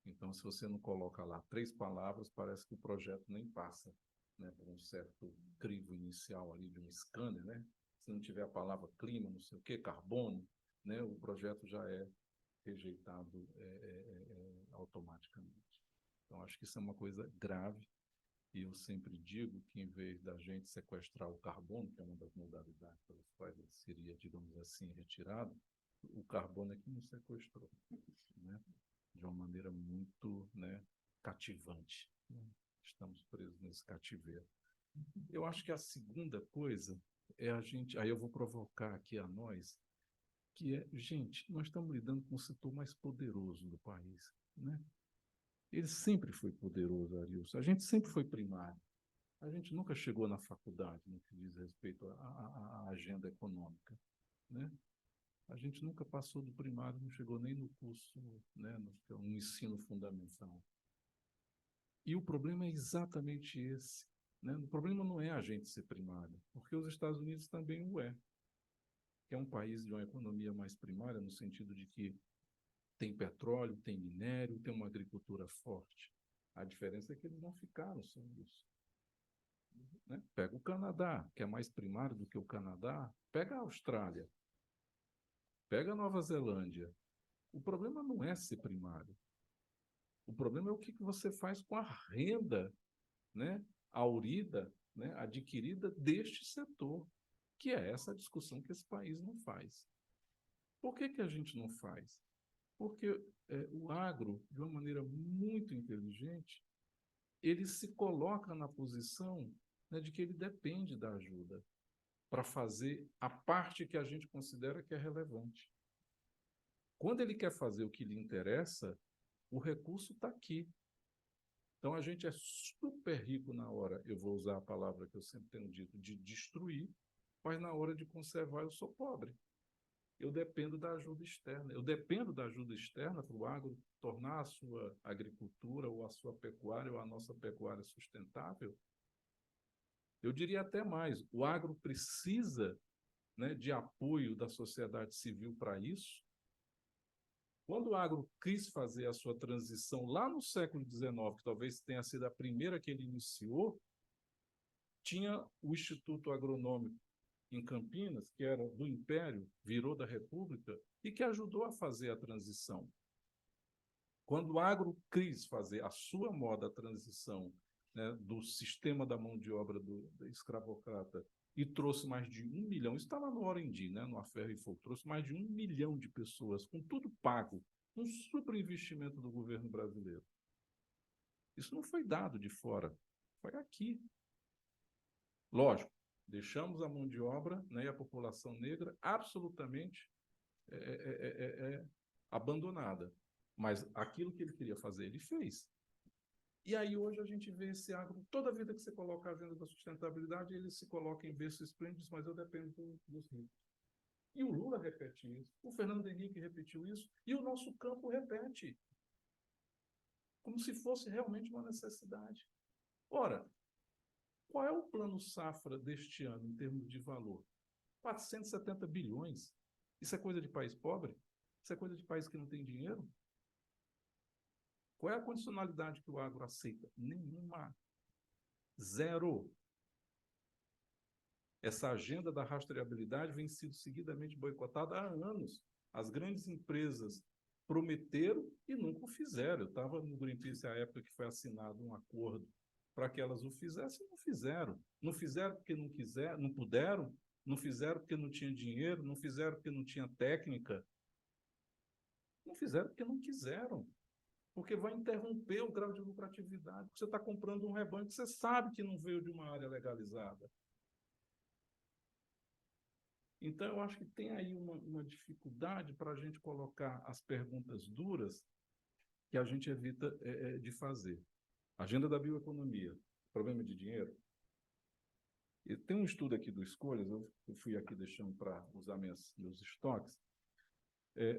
Então, se você não coloca lá 3 palavras, parece que o projeto nem passa, né, por um certo crivo inicial ali de um scanner, né? Se não tiver a palavra clima, não sei o quê, carbono, né, o projeto já é rejeitado automaticamente. Então, acho que isso é uma coisa grave, e eu sempre digo que, em vez da gente sequestrar o carbono, que é uma das modalidades pelas quais ele seria, digamos assim, retirado, o carbono é que nos sequestrou, né? De uma maneira muito, né, cativante, né? Estamos presos nesse cativeiro. Eu acho que a segunda coisa é a gente, aí eu vou provocar aqui a nós, que é, gente, nós estamos lidando com o setor mais poderoso do país, né? Ele sempre foi poderoso, Arilson. A gente sempre foi primário. A gente nunca chegou na faculdade no que diz respeito à agenda econômica, né? A gente nunca passou do primário, não chegou nem no curso, né, no ensino fundamental. E o problema é exatamente esse, né? O problema não é a gente ser primário, porque os Estados Unidos também o é, que é um país de uma economia mais primária, no sentido de que tem petróleo, tem minério, tem uma agricultura forte. A diferença é que eles não ficaram sem isso, né? Pega o Canadá, que é mais primário do que o Canadá. Pega a Austrália. Pega a Nova Zelândia. O problema não é ser primário. O problema é o que você faz com a renda, né, aurida, né, adquirida deste setor, que é essa discussão que esse país não faz. Por que a gente não faz? Porque o agro, de uma maneira muito inteligente, ele se coloca na posição, né, de que ele depende da ajuda para fazer a parte que a gente considera que é relevante. Quando ele quer fazer o que lhe interessa, o recurso está aqui. Então, a gente é super rico na hora, eu vou usar a palavra que eu sempre tenho dito, de destruir, mas na hora de conservar eu sou pobre. Eu dependo da ajuda externa. Eu dependo da ajuda externa para o agro tornar a sua agricultura ou a sua pecuária ou a nossa pecuária sustentável. Eu diria até mais, o agro precisa, né, de apoio da sociedade civil para isso. Quando o agro quis fazer a sua transição lá no século XIX, que talvez tenha sido a primeira que ele iniciou, tinha o Instituto Agronômico em Campinas, que era do Império, virou da República, e que ajudou a fazer a transição. Quando o agro quis fazer a sua moda transição, né, do sistema da mão de obra da escravocrata e trouxe mais de 1 milhão, isso está lá no Orendi, né, no A Ferro e Fogo, trouxe mais de 1 milhão de pessoas, com tudo pago, um super investimento do governo brasileiro. Isso não foi dado de fora, foi aqui. Lógico, deixamos a mão de obra, né, e a população negra absolutamente abandonada. Mas aquilo que ele queria fazer, ele fez. E aí hoje a gente vê esse agro, toda vida que você coloca a agenda da sustentabilidade, ele se coloca em berço esplêndido, mas eu dependo dos ricos. E o Lula repete isso, o Fernando Henrique repetiu isso, e o nosso campo repete. Como se fosse realmente uma necessidade. Ora, qual é o plano safra deste ano, em termos de valor? 470 bilhões. Isso é coisa de país pobre? Isso é coisa de país que não tem dinheiro? Qual é a condicionalidade que o agro aceita? Nenhuma. Zero. Essa agenda da rastreabilidade vem sendo seguidamente boicotada há anos. As grandes empresas prometeram e nunca o fizeram. Eu estava no Greenpeace à época que foi assinado um acordo para que elas o fizessem, e não fizeram. Não fizeram porque não quiseram, não puderam, não fizeram porque não tinha dinheiro, não fizeram porque não tinha técnica. Não fizeram porque não quiseram. Porque vai interromper o grau de lucratividade. Você está comprando um rebanho que você sabe que não veio de uma área legalizada. Então, eu acho que tem aí uma dificuldade para a gente colocar as perguntas duras que a gente evita de fazer. Agenda da bioeconomia, problema de dinheiro. E tem um estudo aqui do Escolhas, eu fui aqui deixando para usar meus estoques.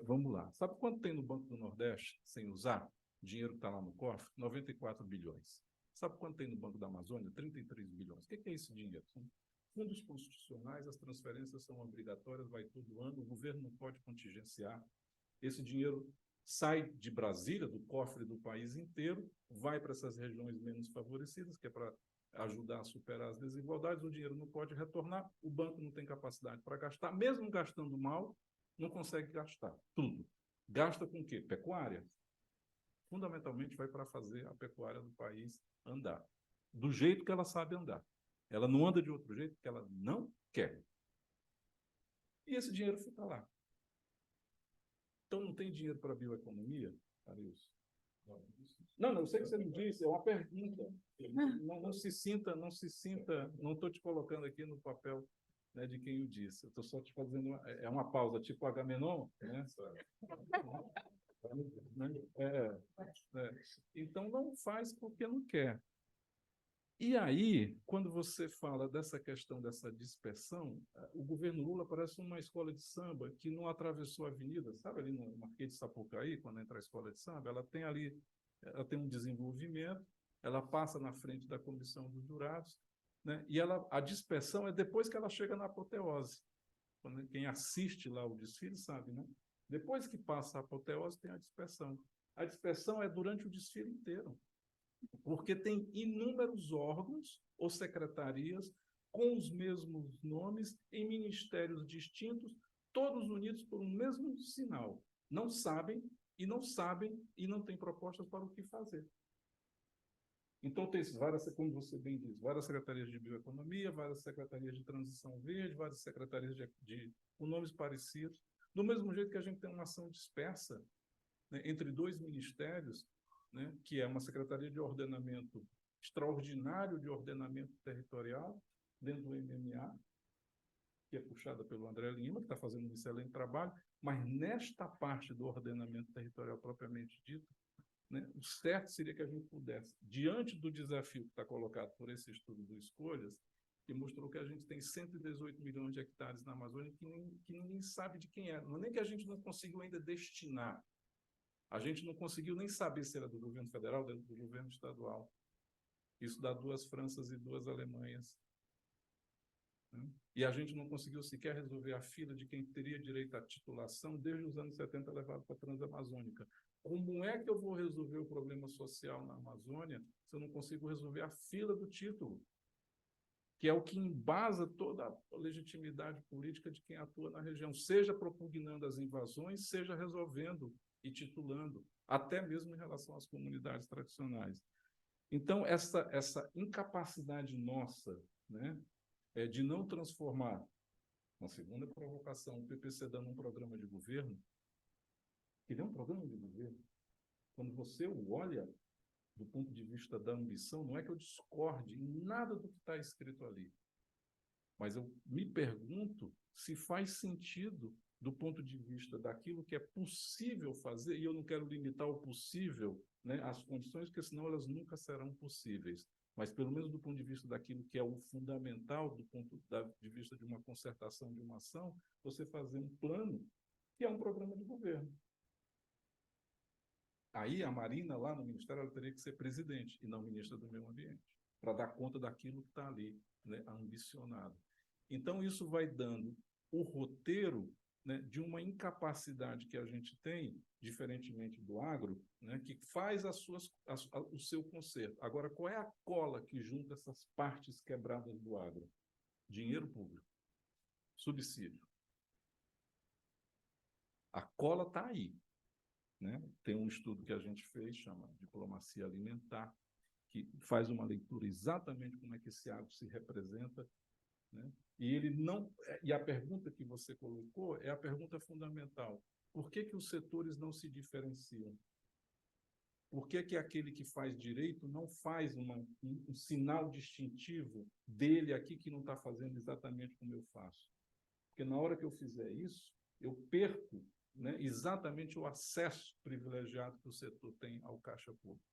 Vamos lá. Sabe quanto tem no Banco do Nordeste, sem usar? Dinheiro que está lá no cofre? 94 bilhões. Sabe quanto tem no Banco da Amazônia? 33 bilhões. O que é esse dinheiro? São fundos constitucionais, as transferências são obrigatórias, vai todo ano, o governo não pode contingenciar. Esse dinheiro sai de Brasília, do cofre do país inteiro, vai para essas regiões menos favorecidas, que é para ajudar a superar as desigualdades, o dinheiro não pode retornar, o banco não tem capacidade para gastar, mesmo gastando mal, não consegue gastar tudo. Gasta com o quê? Pecuária. Fundamentalmente vai para fazer a pecuária do país andar, do jeito que ela sabe andar. Ela não anda de outro jeito porque ela não quer. E esse dinheiro fica lá. Então não tem dinheiro para a bioeconomia, Arilson? Não, eu sei que você não disse, é uma pergunta. Não se sinta, não estou te colocando aqui no papel, né, de quem o disse. Eu estou só te fazendo uma pausa, tipo Agamenon, né? Então não faz porque não quer. E aí, quando você fala dessa questão dessa dispersão, o governo Lula parece uma escola de samba que não atravessou a avenida, sabe, ali no Marquês de Sapucaí, quando entra a escola de samba, ela tem um desenvolvimento, ela passa na frente da comissão dos jurados, né? E a dispersão é depois que ela chega na apoteose. Quem assiste lá o desfile sabe, né? Depois que passa a apoteose, tem a dispersão. A dispersão é durante o desfile inteiro, porque tem inúmeros órgãos ou secretarias com os mesmos nomes, em ministérios distintos, todos unidos por um mesmo sinal. Não sabem e não têm propostas para o que fazer. Então, tem várias, como você bem diz, várias secretarias de bioeconomia, várias secretarias de transição verde, várias secretarias com nomes parecidos. Do mesmo jeito que a gente tem uma ação dispersa, né, entre dois ministérios, né, que é uma secretaria de ordenamento extraordinário de ordenamento territorial, dentro do MMA, que é puxada pelo André Lima, que está fazendo um excelente trabalho, mas nesta parte do ordenamento territorial propriamente dito, né, o certo seria que a gente pudesse, diante do desafio que está colocado por esse estudo do Escolhas, que mostrou que a gente tem 118 milhões de hectares na Amazônia que ninguém sabe de quem é. Não é nem que a gente não conseguiu ainda destinar. A gente não conseguiu nem saber se era do governo federal ou do governo estadual. Isso dá 2 Franças e 2 Alemanhas. Né? E a gente não conseguiu sequer resolver a fila de quem teria direito à titulação desde os anos 70 levado para a Transamazônica. Como é que eu vou resolver o problema social na Amazônia se eu não consigo resolver a fila do título? Que é o que embasa toda a legitimidade política de quem atua na região, seja propugnando as invasões, seja resolvendo e titulando, até mesmo em relação às comunidades tradicionais. Então, essa incapacidade nossa, né, de não transformar, uma segunda provocação, o PPC dando um programa de governo, ele é um programa de governo. Quando você o olha do ponto de vista da ambição, não é que eu discorde em nada do que está escrito ali, mas eu me pergunto se faz sentido do ponto de vista daquilo que é possível fazer, e eu não quero limitar o possível, né, às condições, porque senão elas nunca serão possíveis, mas pelo menos do ponto de vista daquilo que é o fundamental, do ponto de vista de uma concertação, de uma ação, você fazer um plano que é um programa de governo. Aí a Marina, lá no Ministério, ela teria que ser presidente e não ministra do Meio Ambiente, para dar conta daquilo que está ali, né, ambicionado. Então, isso vai dando o roteiro, né, de uma incapacidade que a gente tem, diferentemente do agro, né, que faz o seu conserto. Agora, qual é a cola que junta essas partes quebradas do agro? Dinheiro público, subsídio. A cola está aí. Né? Tem um estudo que a gente fez, chama Diplomacia Alimentar, que faz uma leitura exatamente como é que esse agro se representa, né? E a pergunta que você colocou é a pergunta fundamental. Por que os setores não se diferenciam? Por que aquele que faz direito não faz um sinal distintivo dele aqui que não está fazendo exatamente como eu faço? Porque na hora que eu fizer isso, eu perco, né, exatamente o acesso privilegiado que o setor tem ao caixa público.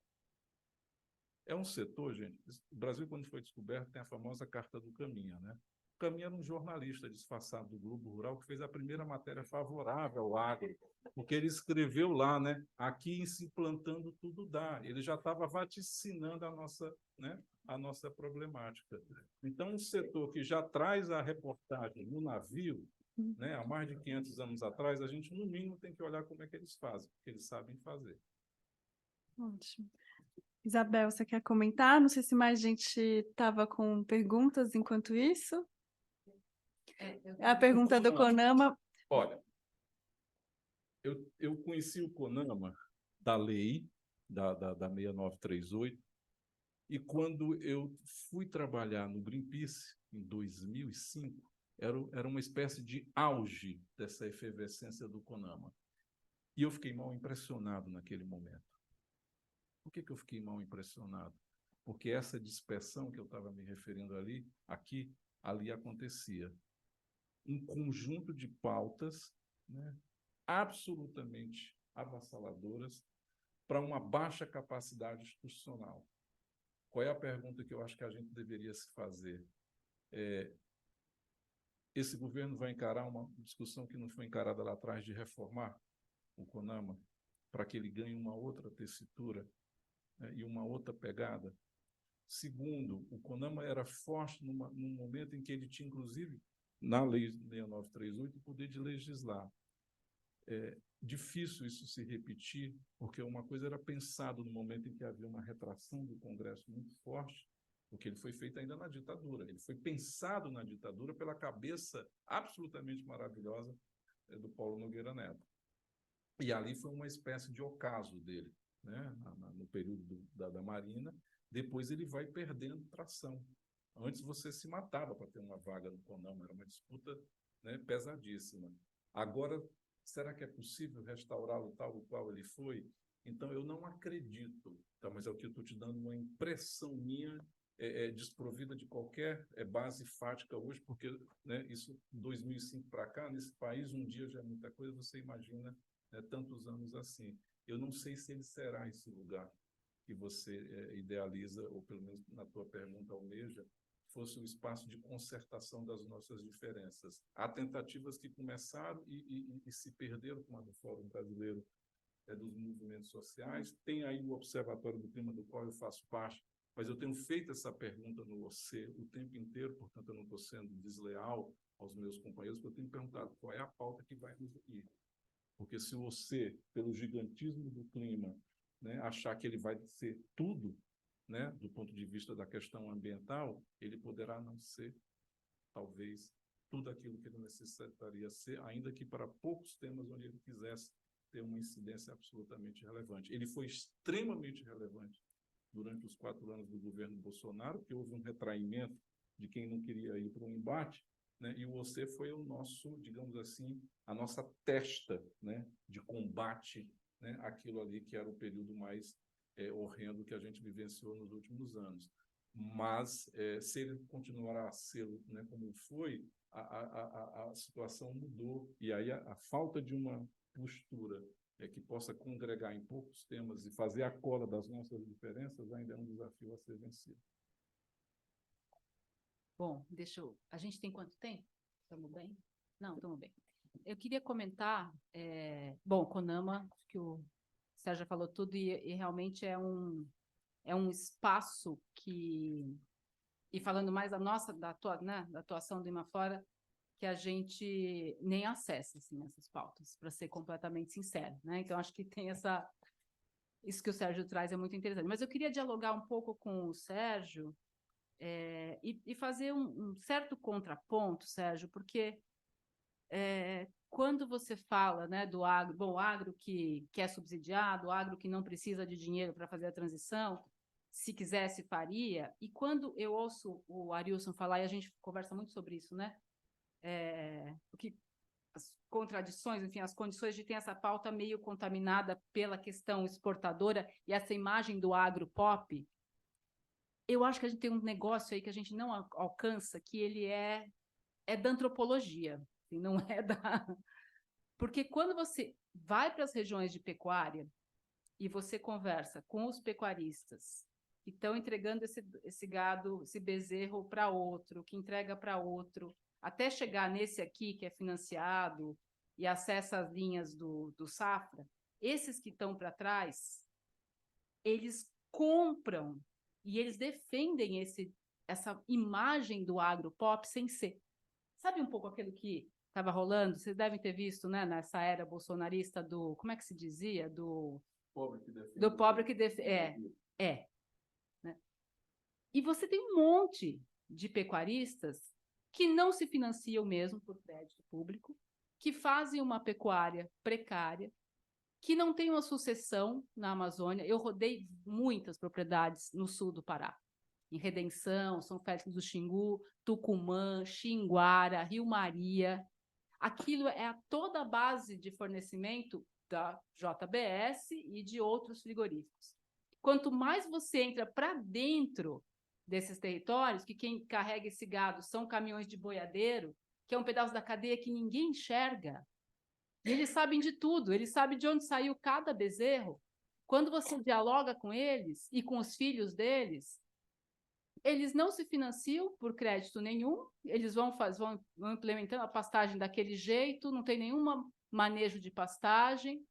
É um setor, gente, o Brasil, quando foi descoberto, tem a famosa Carta do Caminha, né? O Caminha era um jornalista disfarçado do Globo Rural que fez a primeira matéria favorável ao agro, porque ele escreveu lá, né, aqui se implantando tudo dá. Ele já estava vaticinando a nossa problemática. Então, um setor que já traz a reportagem no navio, né, há mais de 500 anos atrás, a gente, no mínimo, tem que olhar como é que eles fazem, porque eles sabem fazer. Ótimo. Isabel, você quer comentar? Não sei se mais gente estava com perguntas enquanto isso. A pergunta do CONAMA. Olha, eu conheci o CONAMA da lei, da 6938, e quando eu fui trabalhar no Greenpeace, em 2005, era uma espécie de auge dessa efervescência do CONAMA. E eu fiquei mal impressionado naquele momento. Por que eu fiquei mal impressionado? Porque essa dispersão que eu estava me referindo ali acontecia. Um conjunto de pautas, né, absolutamente avassaladoras para uma baixa capacidade institucional. Qual é a pergunta que eu acho que a gente deveria se fazer? Esse governo vai encarar uma discussão que não foi encarada lá atrás de reformar o CONAMA para que ele ganhe uma outra tessitura, né, e uma outra pegada? Segundo, o CONAMA era forte num momento em que ele tinha, inclusive, na Lei 6938, o poder de legislar. É difícil isso se repetir, porque uma coisa era pensado no momento em que havia uma retração do Congresso muito forte, porque ele foi feito ainda na ditadura. Ele foi pensado na ditadura pela cabeça absolutamente maravilhosa do Paulo Nogueira Neto. E ali foi uma espécie de ocaso dele, né, no período da Marina. Depois ele vai perdendo tração. Antes você se matava para ter uma vaga no CONAMA, era uma disputa, né, pesadíssima. Agora, será que é possível restaurá-lo tal qual ele foi? Então, eu não acredito, tá, mas é o que eu estou te dando uma impressão minha, desprovida de qualquer base fática hoje, porque, né, isso, 2005 para cá, nesse país, um dia já é muita coisa, você imagina, né, tantos anos assim. Eu não sei se ele será esse lugar que você idealiza, ou pelo menos na tua pergunta almeja, fosse um espaço de concertação das nossas diferenças. Há tentativas que começaram e se perderam, como a do Fórum Brasileiro dos Movimentos Sociais. Tem aí o Observatório do Clima, do qual eu faço parte, mas eu tenho feito essa pergunta no OC o tempo inteiro, portanto eu não estou sendo desleal aos meus companheiros, porque eu tenho perguntado qual é a pauta que vai nos unir. Porque se você, pelo gigantismo do clima, né, achar que ele vai ser tudo, né, do ponto de vista da questão ambiental, ele poderá não ser, talvez, tudo aquilo que ele necessitaria ser, ainda que para poucos temas onde ele quisesse ter uma incidência absolutamente relevante. Ele foi extremamente relevante durante os 4 anos do governo Bolsonaro, que houve um retraimento de quem não queria ir para o embate, né? E você foi o nosso, digamos assim, a nossa testa, né, de combate, né, àquilo ali que era o período mais horrendo que a gente vivenciou nos últimos anos. Mas, se ele continuar a ser, né, como foi, a situação mudou. E aí a falta de uma postura que possa congregar em poucos temas e fazer a cola das nossas diferenças ainda é um desafio a ser vencido. Bom, a gente tem quanto tempo? Estamos bem? Não, estamos bem. Eu queria comentar, bom, CONAMA, que o Sérgio já falou tudo, e realmente é um espaço que, e falando mais da atuação do Imaflora, que a gente nem acessa, assim, essas pautas, para ser completamente sincero, né? Então, acho que tem isso que o Sérgio traz é muito interessante. Mas eu queria dialogar um pouco com o Sérgio, e fazer um certo contraponto, Sérgio, porque quando você fala, né, do agro, bom, o agro que é subsidiado, o agro que não precisa de dinheiro para fazer a transição, se quisesse, faria, e quando eu ouço o Arilson falar, e a gente conversa muito sobre isso, né, as contradições, enfim, as condições de ter essa pauta meio contaminada pela questão exportadora e essa imagem do agro pop, eu acho que a gente tem um negócio aí que a gente não alcança, que ele é da antropologia, assim, não é da... Porque quando você vai para as regiões de pecuária e você conversa com os pecuaristas que estão entregando esse gado, esse bezerro para outro, que entrega para outro, até chegar nesse aqui que é financiado e acessa as linhas do Safra, esses que estão para trás, eles compram e eles defendem essa imagem do agropop sem ser. Sabe um pouco aquilo que estava rolando? Vocês devem ter visto, né, nessa era bolsonarista como é que se dizia? Do pobre que defende. Né? E você tem um monte de pecuaristas que não se financiam mesmo por crédito público, que fazem uma pecuária precária, que não tem uma sucessão na Amazônia. Eu rodei muitas propriedades no sul do Pará, em Redenção, São Félix do Xingu, Tucumã, Xinguara, Rio Maria. Aquilo é toda a base de fornecimento da JBS e de outros frigoríficos. Quanto mais você entra para dentro desses territórios, que quem carrega esse gado são caminhões de boiadeiro, que é um pedaço da cadeia que ninguém enxerga, e eles sabem de tudo, eles sabem de onde saiu cada bezerro. Quando você dialoga com eles e com os filhos deles, eles não se financiam por crédito nenhum, eles vão implementando a pastagem daquele jeito, não tem nenhum manejo de pastagem,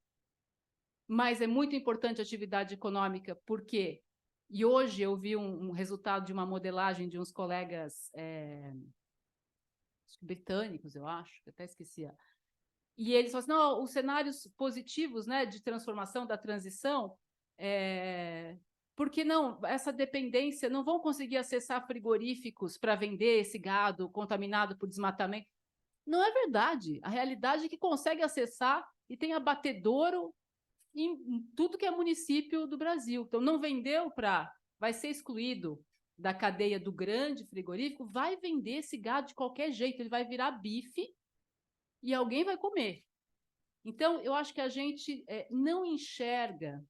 mas é muito importante a atividade econômica, porque, e hoje eu vi um resultado de uma modelagem de uns colegas britânicos, eu acho, até esqueci, e eles falam assim, não, os cenários positivos, né, de transformação da transição, porque não, essa dependência, não vão conseguir acessar frigoríficos para vender esse gado contaminado por desmatamento. Não é verdade. A realidade é que consegue acessar e tem abatedouro em tudo que é município do Brasil. Então, não vendeu vai ser excluído da cadeia do grande frigorífico, vai vender esse gado de qualquer jeito, ele vai virar bife e alguém vai comer. Então, eu acho que a gente não enxerga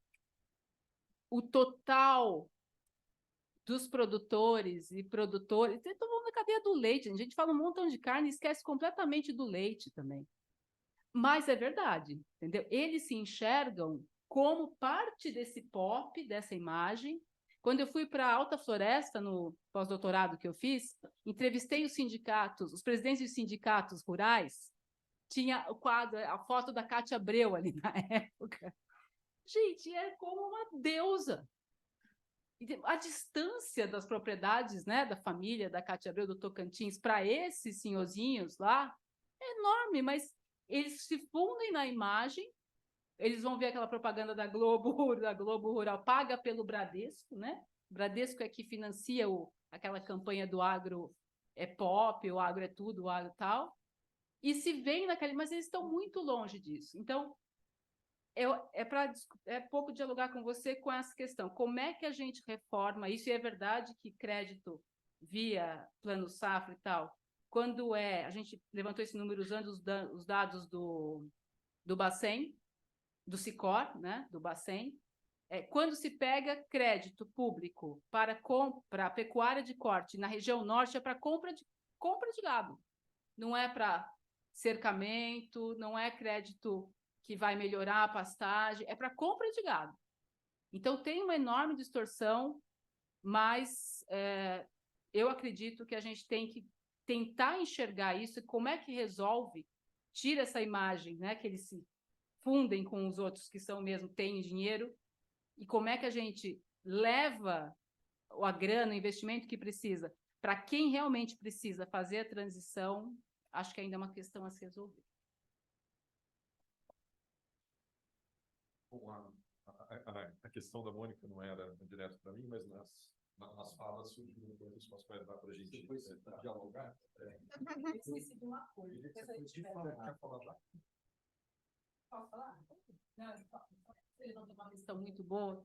o total dos produtores e produtores. Estou falando da cadeia do leite, a gente fala um montão de carne e esquece completamente do leite também. Mas é verdade, entendeu? Eles se enxergam como parte desse pop, dessa imagem. Quando eu fui para a Alta Floresta, no pós-doutorado que eu fiz, entrevistei os sindicatos, os presidentes dos sindicatos rurais, tinha o quadro, a foto da Cátia Abreu ali na época. Gente, é como uma deusa. A distância das propriedades, né, da família da Cátia Abreu, do Tocantins, para esses senhorzinhos lá, é enorme, mas eles se fundem na imagem, eles vão ver aquela propaganda da Globo Rural, paga pelo Bradesco, né? O Bradesco é que financia aquela campanha do agro pop, o agro é tudo, o agro tal, e se vem naquele, mas eles estão muito longe disso. Então, É pouco dialogar com você com essa questão. Como é que a gente reforma isso? E é verdade que crédito via Plano Safra e tal, quando a gente levantou esse número usando os dados do Bacen, do Sicor, né, do Bacen, quando se pega crédito público para pecuária de corte na região norte, é para compra de gado. Não é para cercamento, não é crédito que vai melhorar a pastagem, é para compra de gado. Então, tem uma enorme distorção, mas eu acredito que a gente tem que tentar enxergar isso e como é que resolve, tira essa imagem, né, que eles se fundem com os outros que são mesmo, têm dinheiro, e como é que a gente leva a grana, o investimento que precisa, para quem realmente precisa fazer a transição, acho que ainda é uma questão a se resolver. Bom, a questão da Mônica não era direto para mim, mas nas falas surgiram coisas com as quais dá para a gente dialogar. Esqueci de uma coisa. Quer falar lá? Posso falar? Não, ele não tem uma questão muito boa.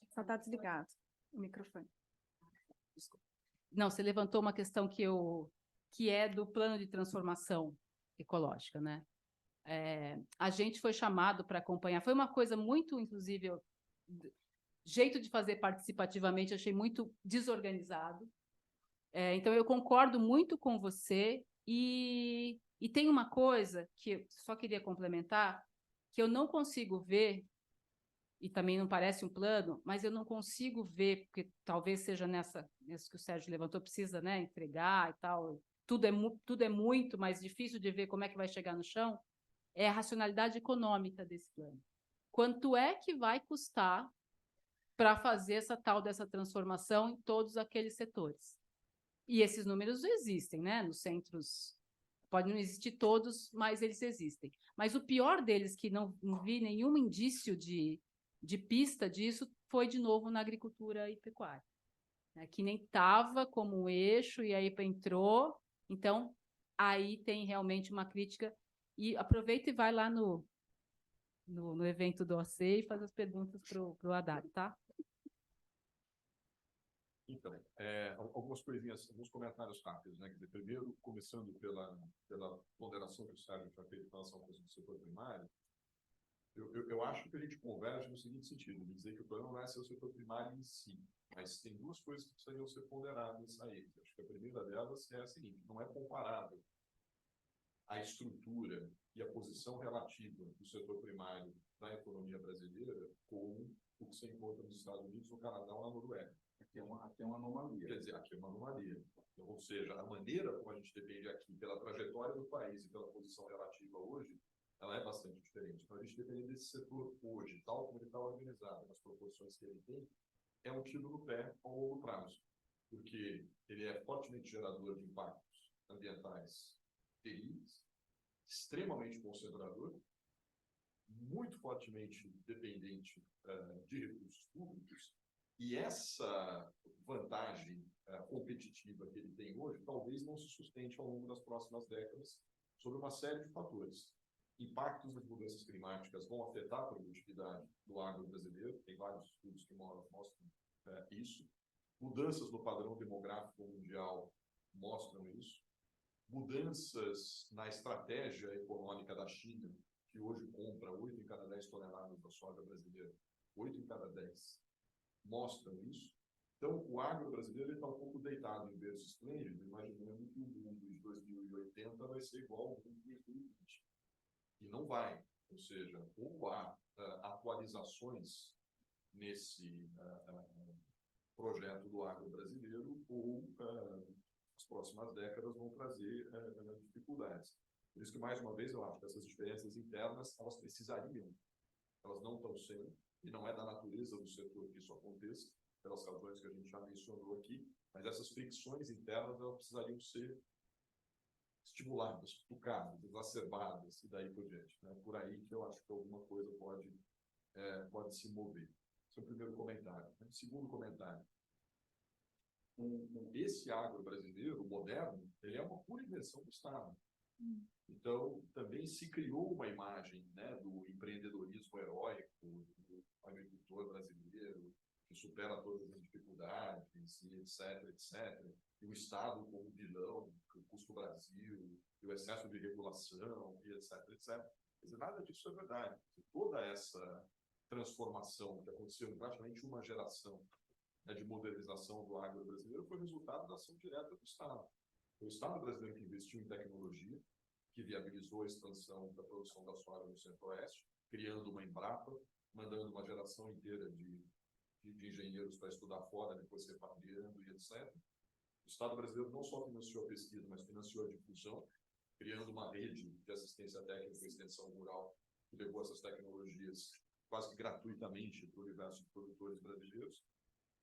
Só está desligado o microfone. Desculpa. Não, você levantou uma questão que é do plano de transformação ecológica, né? A gente foi chamado para acompanhar. Foi uma coisa muito, inclusive, jeito de fazer participativamente, achei muito desorganizado. Então, eu concordo muito com você e tem uma coisa que eu só queria complementar, que eu não consigo ver, e também não parece um plano, mas eu não consigo ver, porque talvez seja nessa que o Sérgio levantou, precisa, né, entregar e tal, tudo é muito mais difícil de ver como é que vai chegar no chão, é a racionalidade econômica desse plano. Quanto é que vai custar para fazer dessa transformação em todos aqueles setores? E esses números existem, né? Nos centros, pode não existir todos, mas eles existem. Mas o pior deles, que não vi nenhum indício de pista disso, foi, de novo, na agricultura e pecuária, né? Que nem estava como um eixo, e aí entrou. Então, aí tem realmente uma crítica. E aproveita e vai lá no evento do OCE e faz as perguntas para o Haddad, tá? Então, algumas coisinhas, alguns comentários rápidos, né? Quer dizer, primeiro, começando pela ponderação que o Sérgio já fez em relação ao do setor primário, eu acho que a gente converge no seguinte sentido, de dizer que o plano não vai ser o setor primário em si, mas tem duas coisas que precisariam ser ponderadas aí. Acho que a primeira delas é a seguinte: não é comparável a estrutura e a posição relativa do setor primário na economia brasileira com o que se encontra nos Estados Unidos, no Canadá ou na Noruega. Aqui é uma anomalia. Quer dizer, aqui é uma anomalia. Então, ou seja, a maneira como a gente depende aqui pela trajetória do país e pela posição relativa hoje, ela é bastante diferente. Então, a gente depende desse setor hoje, tal como ele está organizado, nas proporções que ele tem, é um tiro no pé ao longo prazo, porque ele é fortemente gerador de impactos ambientais terríveis, extremamente concentrador, muito fortemente dependente de recursos públicos, e essa vantagem competitiva que ele tem hoje talvez não se sustente ao longo das próximas décadas sobre uma série de fatores. Impactos das mudanças climáticas vão afetar a produtividade do agro brasileiro, tem vários estudos que mostram isso. Mudanças no padrão demográfico mundial mostram isso. Mudanças na estratégia econômica da China, que hoje compra 8 em cada 10 toneladas da soja brasileira, 8 em cada 10, mostram isso. Então, o agro brasileiro está um pouco deitado em berço esplêndido, imaginando que o mundo de 2080 vai ser igual ao mundo de 2020. E não vai. Ou seja, ou há atualizações nesse projeto do agro brasileiro, ou as próximas décadas vão trazer dificuldades. Por isso que, mais uma vez, eu acho que essas diferenças internas, elas precisariam, elas não estão sendo, e não é da natureza do setor que isso aconteça, pelas razões que a gente já mencionou aqui, mas essas fricções internas, elas precisariam ser estimuladas, tocadas, exacerbadas, e daí por diante. Né? Por aí que eu acho que alguma coisa pode se mover. Esse é o primeiro comentário. Segundo comentário. Esse agro brasileiro, moderno, ele é uma pura inversão do Estado. Então, também se criou uma imagem, né, do empreendedorismo heróico, do agricultor brasileiro, que supera todas as dificuldades, e etc, etc. E o Estado como vilão, que custa o Brasil, e o excesso de regulação, e etc, etc. Quer dizer, nada disso é verdade. Toda essa transformação que aconteceu em praticamente uma geração, né, de modernização do agro brasileiro foi resultado da ação direta do Estado. Foi o Estado brasileiro que investiu em tecnologia, que viabilizou a expansão da produção da soja no Centro-Oeste, criando uma Embrapa, mandando uma geração inteira de engenheiros para estudar fora, depois repatriando e etc. O Estado brasileiro não só financiou a pesquisa, mas financiou a difusão, criando uma rede de assistência técnica e extensão rural, que levou essas tecnologias quase que gratuitamente para o universo de produtores brasileiros.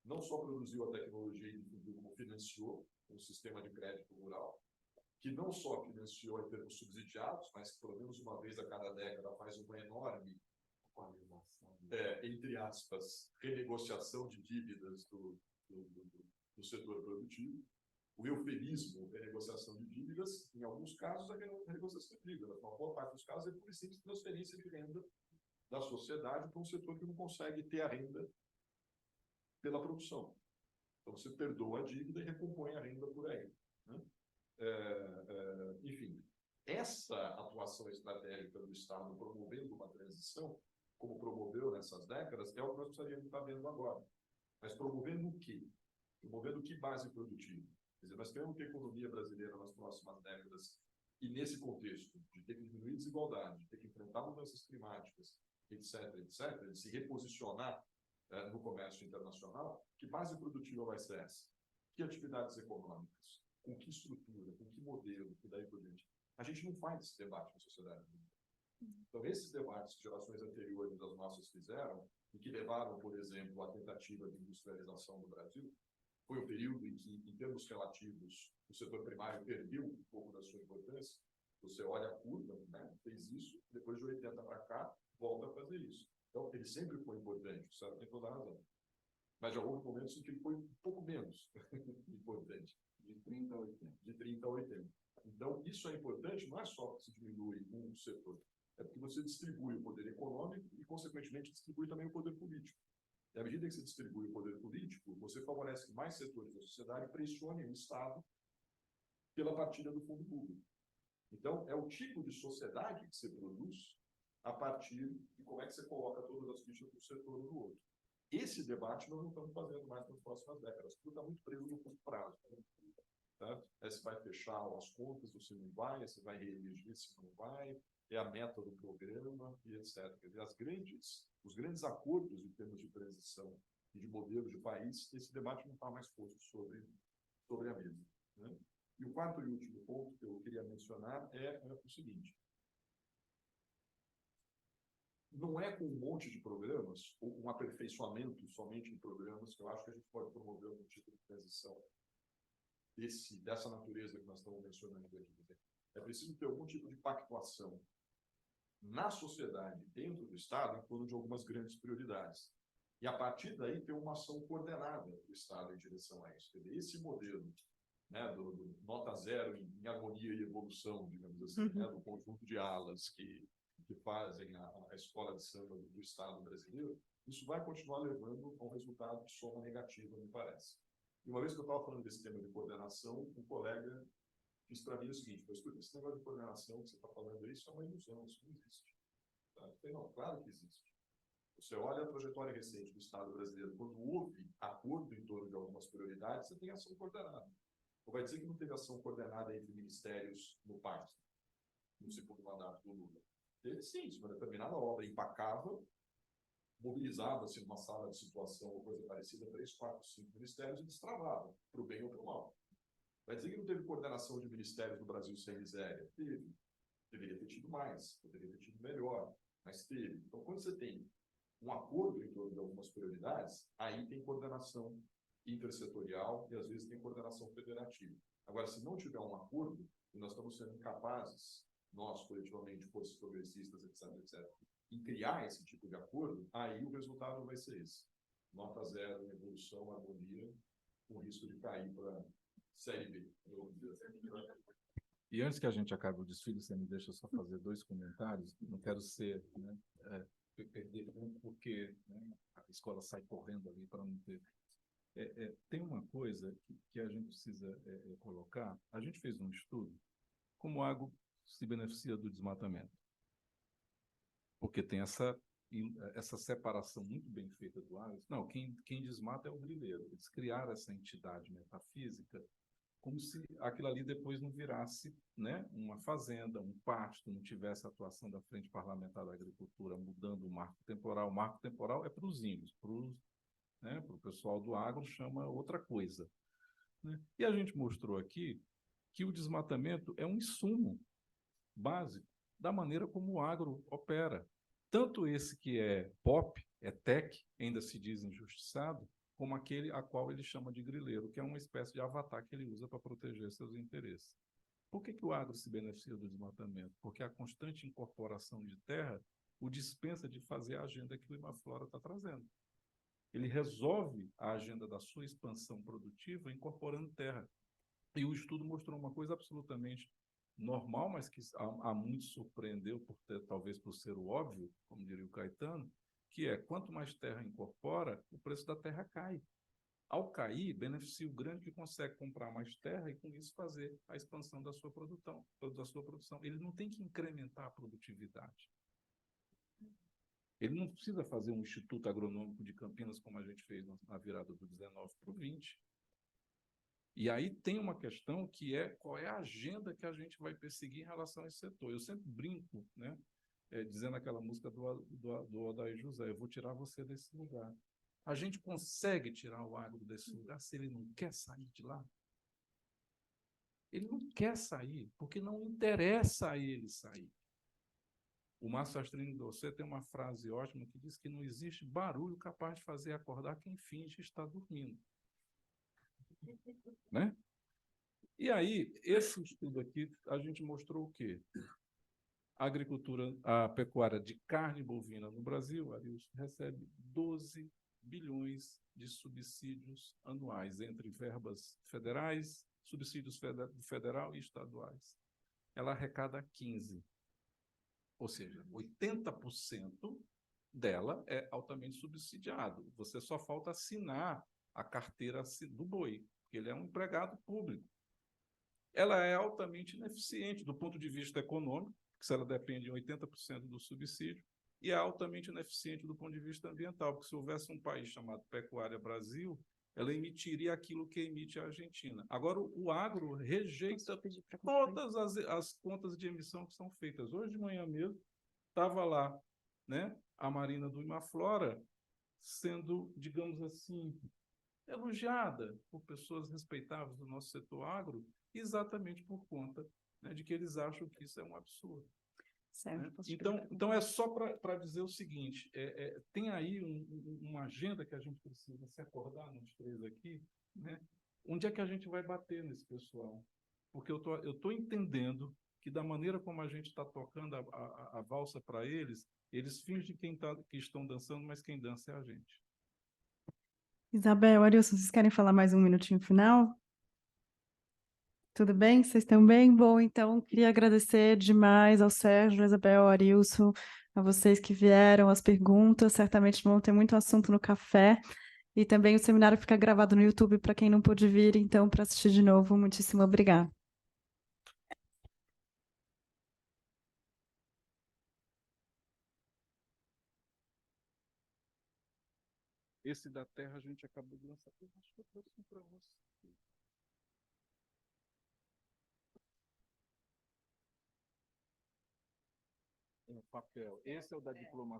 Não só produziu a tecnologia e difundiu, como financiou um sistema de crédito rural, que não só financiou em termos subsidiados, mas que pelo menos uma vez a cada década faz uma enorme, entre aspas, renegociação de dívidas do setor produtivo. O eufemismo é negociação de dívidas, em alguns casos é renegociação de dívidas, na boa parte dos casos é por simples transferência de renda da sociedade para um setor que não consegue ter a renda pela produção. Então você perdoa a dívida e recompõe a renda por aí, né? Enfim, essa atuação estratégica do Estado promovendo uma transição, como promoveu nessas décadas, é o que nós precisaríamos estar vendo agora. Mas promovendo o quê? Promovendo que base produtiva? Quer dizer, nós queremos que a economia brasileira nas próximas décadas, e nesse contexto de ter que diminuir a desigualdade, de ter que enfrentar mudanças climáticas, etc., etc., de se reposicionar no comércio internacional, que base produtiva vai ser essa? Que atividades econômicas? Com que estrutura? Com que modelo? E daí por diante. A gente não faz esse debate na sociedade. Então, esses debates que gerações anteriores das nossas fizeram, e que levaram, por exemplo, à tentativa de industrialização do Brasil, foi o período em que, em termos relativos, o setor primário perdeu um pouco da sua importância. Você olha a curva, né? Fez isso, depois de 80 para cá, volta a fazer isso. Então, ele sempre foi importante, certo? Tem toda a razão. Mas já houve momentos em que ele foi um pouco menos importante. De 30 a 80. De 30 a 80. Então, isso é importante, não é só porque se diminui um setor, é porque você distribui o poder econômico e, consequentemente, distribui também o poder político. E à medida que você distribui o poder político, você favorece que mais setores da sociedade pressionem o Estado pela partilha do fundo público. Então, é o tipo de sociedade que você produz a partir de como é que você coloca todas as fichas do setor um no outro. Esse debate nós não estamos fazendo mais nas próximas décadas, tudo está muito preso no curto prazo. Tá? Se vai fechar as contas, ou se não vai, se vai reeleger, se não vai, é a meta do programa, e etc. Quer dizer, os grandes acordos em termos de transição e de modelo de país, esse debate não está mais posto sobre a mesa, né? E o quarto e último ponto que eu queria mencionar é o seguinte: não é com um monte de programas, ou um aperfeiçoamento somente em programas, que eu acho que a gente pode promover algum tipo de transição dessa natureza que nós estamos mencionando aqui. É preciso ter algum tipo de pactuação na sociedade, dentro do Estado, em torno de algumas grandes prioridades. E, a partir daí, ter uma ação coordenada do Estado em direção a isso. Quer dizer, esse modelo, né, do nota zero em harmonia e evolução, digamos assim, né, do conjunto de alas que fazem a escola de samba do Estado brasileiro, isso vai continuar levando a um resultado de soma negativa, me parece. E uma vez que eu estava falando desse tema de coordenação, um colega disse para mim o seguinte: escuta, esse negócio de coordenação que você está falando aí, isso é uma ilusão, isso não existe. Tá? Eu falei, não, claro que existe. Você olha a trajetória recente do Estado brasileiro, quando houve acordo em torno de algumas prioridades, você tem ação coordenada. Ou vai dizer que não teve ação coordenada entre ministérios no PAC, no segundo mandato do Lula? Teve sim, se uma determinada obra empacava, mobilizava-se numa sala de situação ou coisa parecida, 3, 4, 5 ministérios e destravava, para o bem ou para o mal. Vai dizer que não teve coordenação de ministérios no Brasil sem miséria? Teve. Deveria ter tido mais, poderia ter tido melhor, mas teve. Então, quando você tem um acordo em torno de algumas prioridades, aí tem coordenação intersetorial e, às vezes, tem coordenação federativa. Agora, se não tiver um acordo, e nós estamos sendo incapazes, nós, coletivamente, forças progressistas, etc., etc., em criar esse tipo de acordo, aí o resultado vai ser esse. Nota zero, evolução, harmonia, com risco de cair para Série B. E antes que a gente acabe o desfile, você me deixa só fazer 2 comentários. Não quero ser, né, perder um, porque, né, a escola sai correndo ali para não ter. Tem uma coisa que a gente precisa colocar. A gente fez um estudo como o agro se beneficia do desmatamento. Porque tem essa separação muito bem feita do agro. Não, quem desmata é o grileiro. Eles criaram essa entidade metafísica como se aquilo ali depois não virasse, né, uma fazenda, um pasto, não tivesse a atuação da Frente Parlamentar da Agricultura mudando o marco temporal. O marco temporal é para os índios, para o pessoal do agro chama outra coisa, né? E a gente mostrou aqui que o desmatamento é um insumo básico da maneira como o agro opera. Tanto esse que é pop, é tech, ainda se diz injustiçado, como aquele a qual ele chama de grileiro, que é uma espécie de avatar que ele usa para proteger seus interesses. Por que o agro se beneficia do desmatamento? Porque a constante incorporação de terra o dispensa de fazer a agenda que o Imaflora está trazendo. Ele resolve a agenda da sua expansão produtiva incorporando terra. E o estudo mostrou uma coisa absolutamente normal, mas que a muitos surpreendeu, talvez por ser o óbvio, como diria o Caetano, que é quanto mais terra incorpora, o preço da terra cai. Ao cair, beneficia o grande que consegue comprar mais terra e, com isso, fazer a expansão da sua produção. Ele não tem que incrementar a produtividade. Ele não precisa fazer um instituto agronômico de Campinas, como a gente fez na virada do 19 para o 20. E aí tem uma questão que é qual é a agenda que a gente vai perseguir em relação a esse setor. Eu sempre brinco, né, dizendo aquela música do Odair José, eu vou tirar você desse lugar. A gente consegue tirar o agro desse lugar se ele não quer sair de lá? Ele não quer sair, porque não interessa a ele sair. O Márcio Astrini Dossé tem uma frase ótima que diz que não existe barulho capaz de fazer acordar quem finge estar dormindo. Né? E aí, esse estudo aqui, a gente mostrou o quê? A agricultura, a pecuária de carne bovina no Brasil, Arilson, recebe 12 bilhões de subsídios anuais, entre verbas federais, subsídios federal e estaduais. Ela arrecada 15. Ou seja, 80% dela é altamente subsidiado. Você só falta assinar a carteira do boi, porque ele é um empregado público. Ela é altamente ineficiente do ponto de vista econômico, porque se ela depende de 80% do subsídio, e é altamente ineficiente do ponto de vista ambiental, porque se houvesse um país chamado Pecuária Brasil, ela emitiria aquilo que emite a Argentina. Agora, o agro rejeita todas as contas de emissão que são feitas. Hoje de manhã mesmo, estava lá, né, a Marina do Imaflora sendo, digamos assim, elogiada por pessoas respeitáveis do nosso setor agro, exatamente por conta, né, de que eles acham que isso é um absurdo. Certo, né? Então, é só para dizer o seguinte, tem aí uma agenda que a gente precisa se acordar, nós três aqui, né? Onde é que a gente vai bater nesse pessoal? Porque eu tô entendendo que da maneira como a gente está tocando a valsa para eles fingem que estão dançando, mas quem dança é a gente. Isabel, Arilson, vocês querem falar mais um minutinho final? Tudo bem? Vocês estão bem? Bom, então, queria agradecer demais ao Sérgio, Isabel, Arilson, a vocês que vieram, as perguntas. Certamente vão ter muito assunto no café. E também o seminário fica gravado no YouTube para quem não pôde vir, então, para assistir de novo. Muitíssimo obrigada. Esse da terra a gente acabou de lançar. Eu acho que eu trouxe um para você. Papel. Esse é o da diplomacia.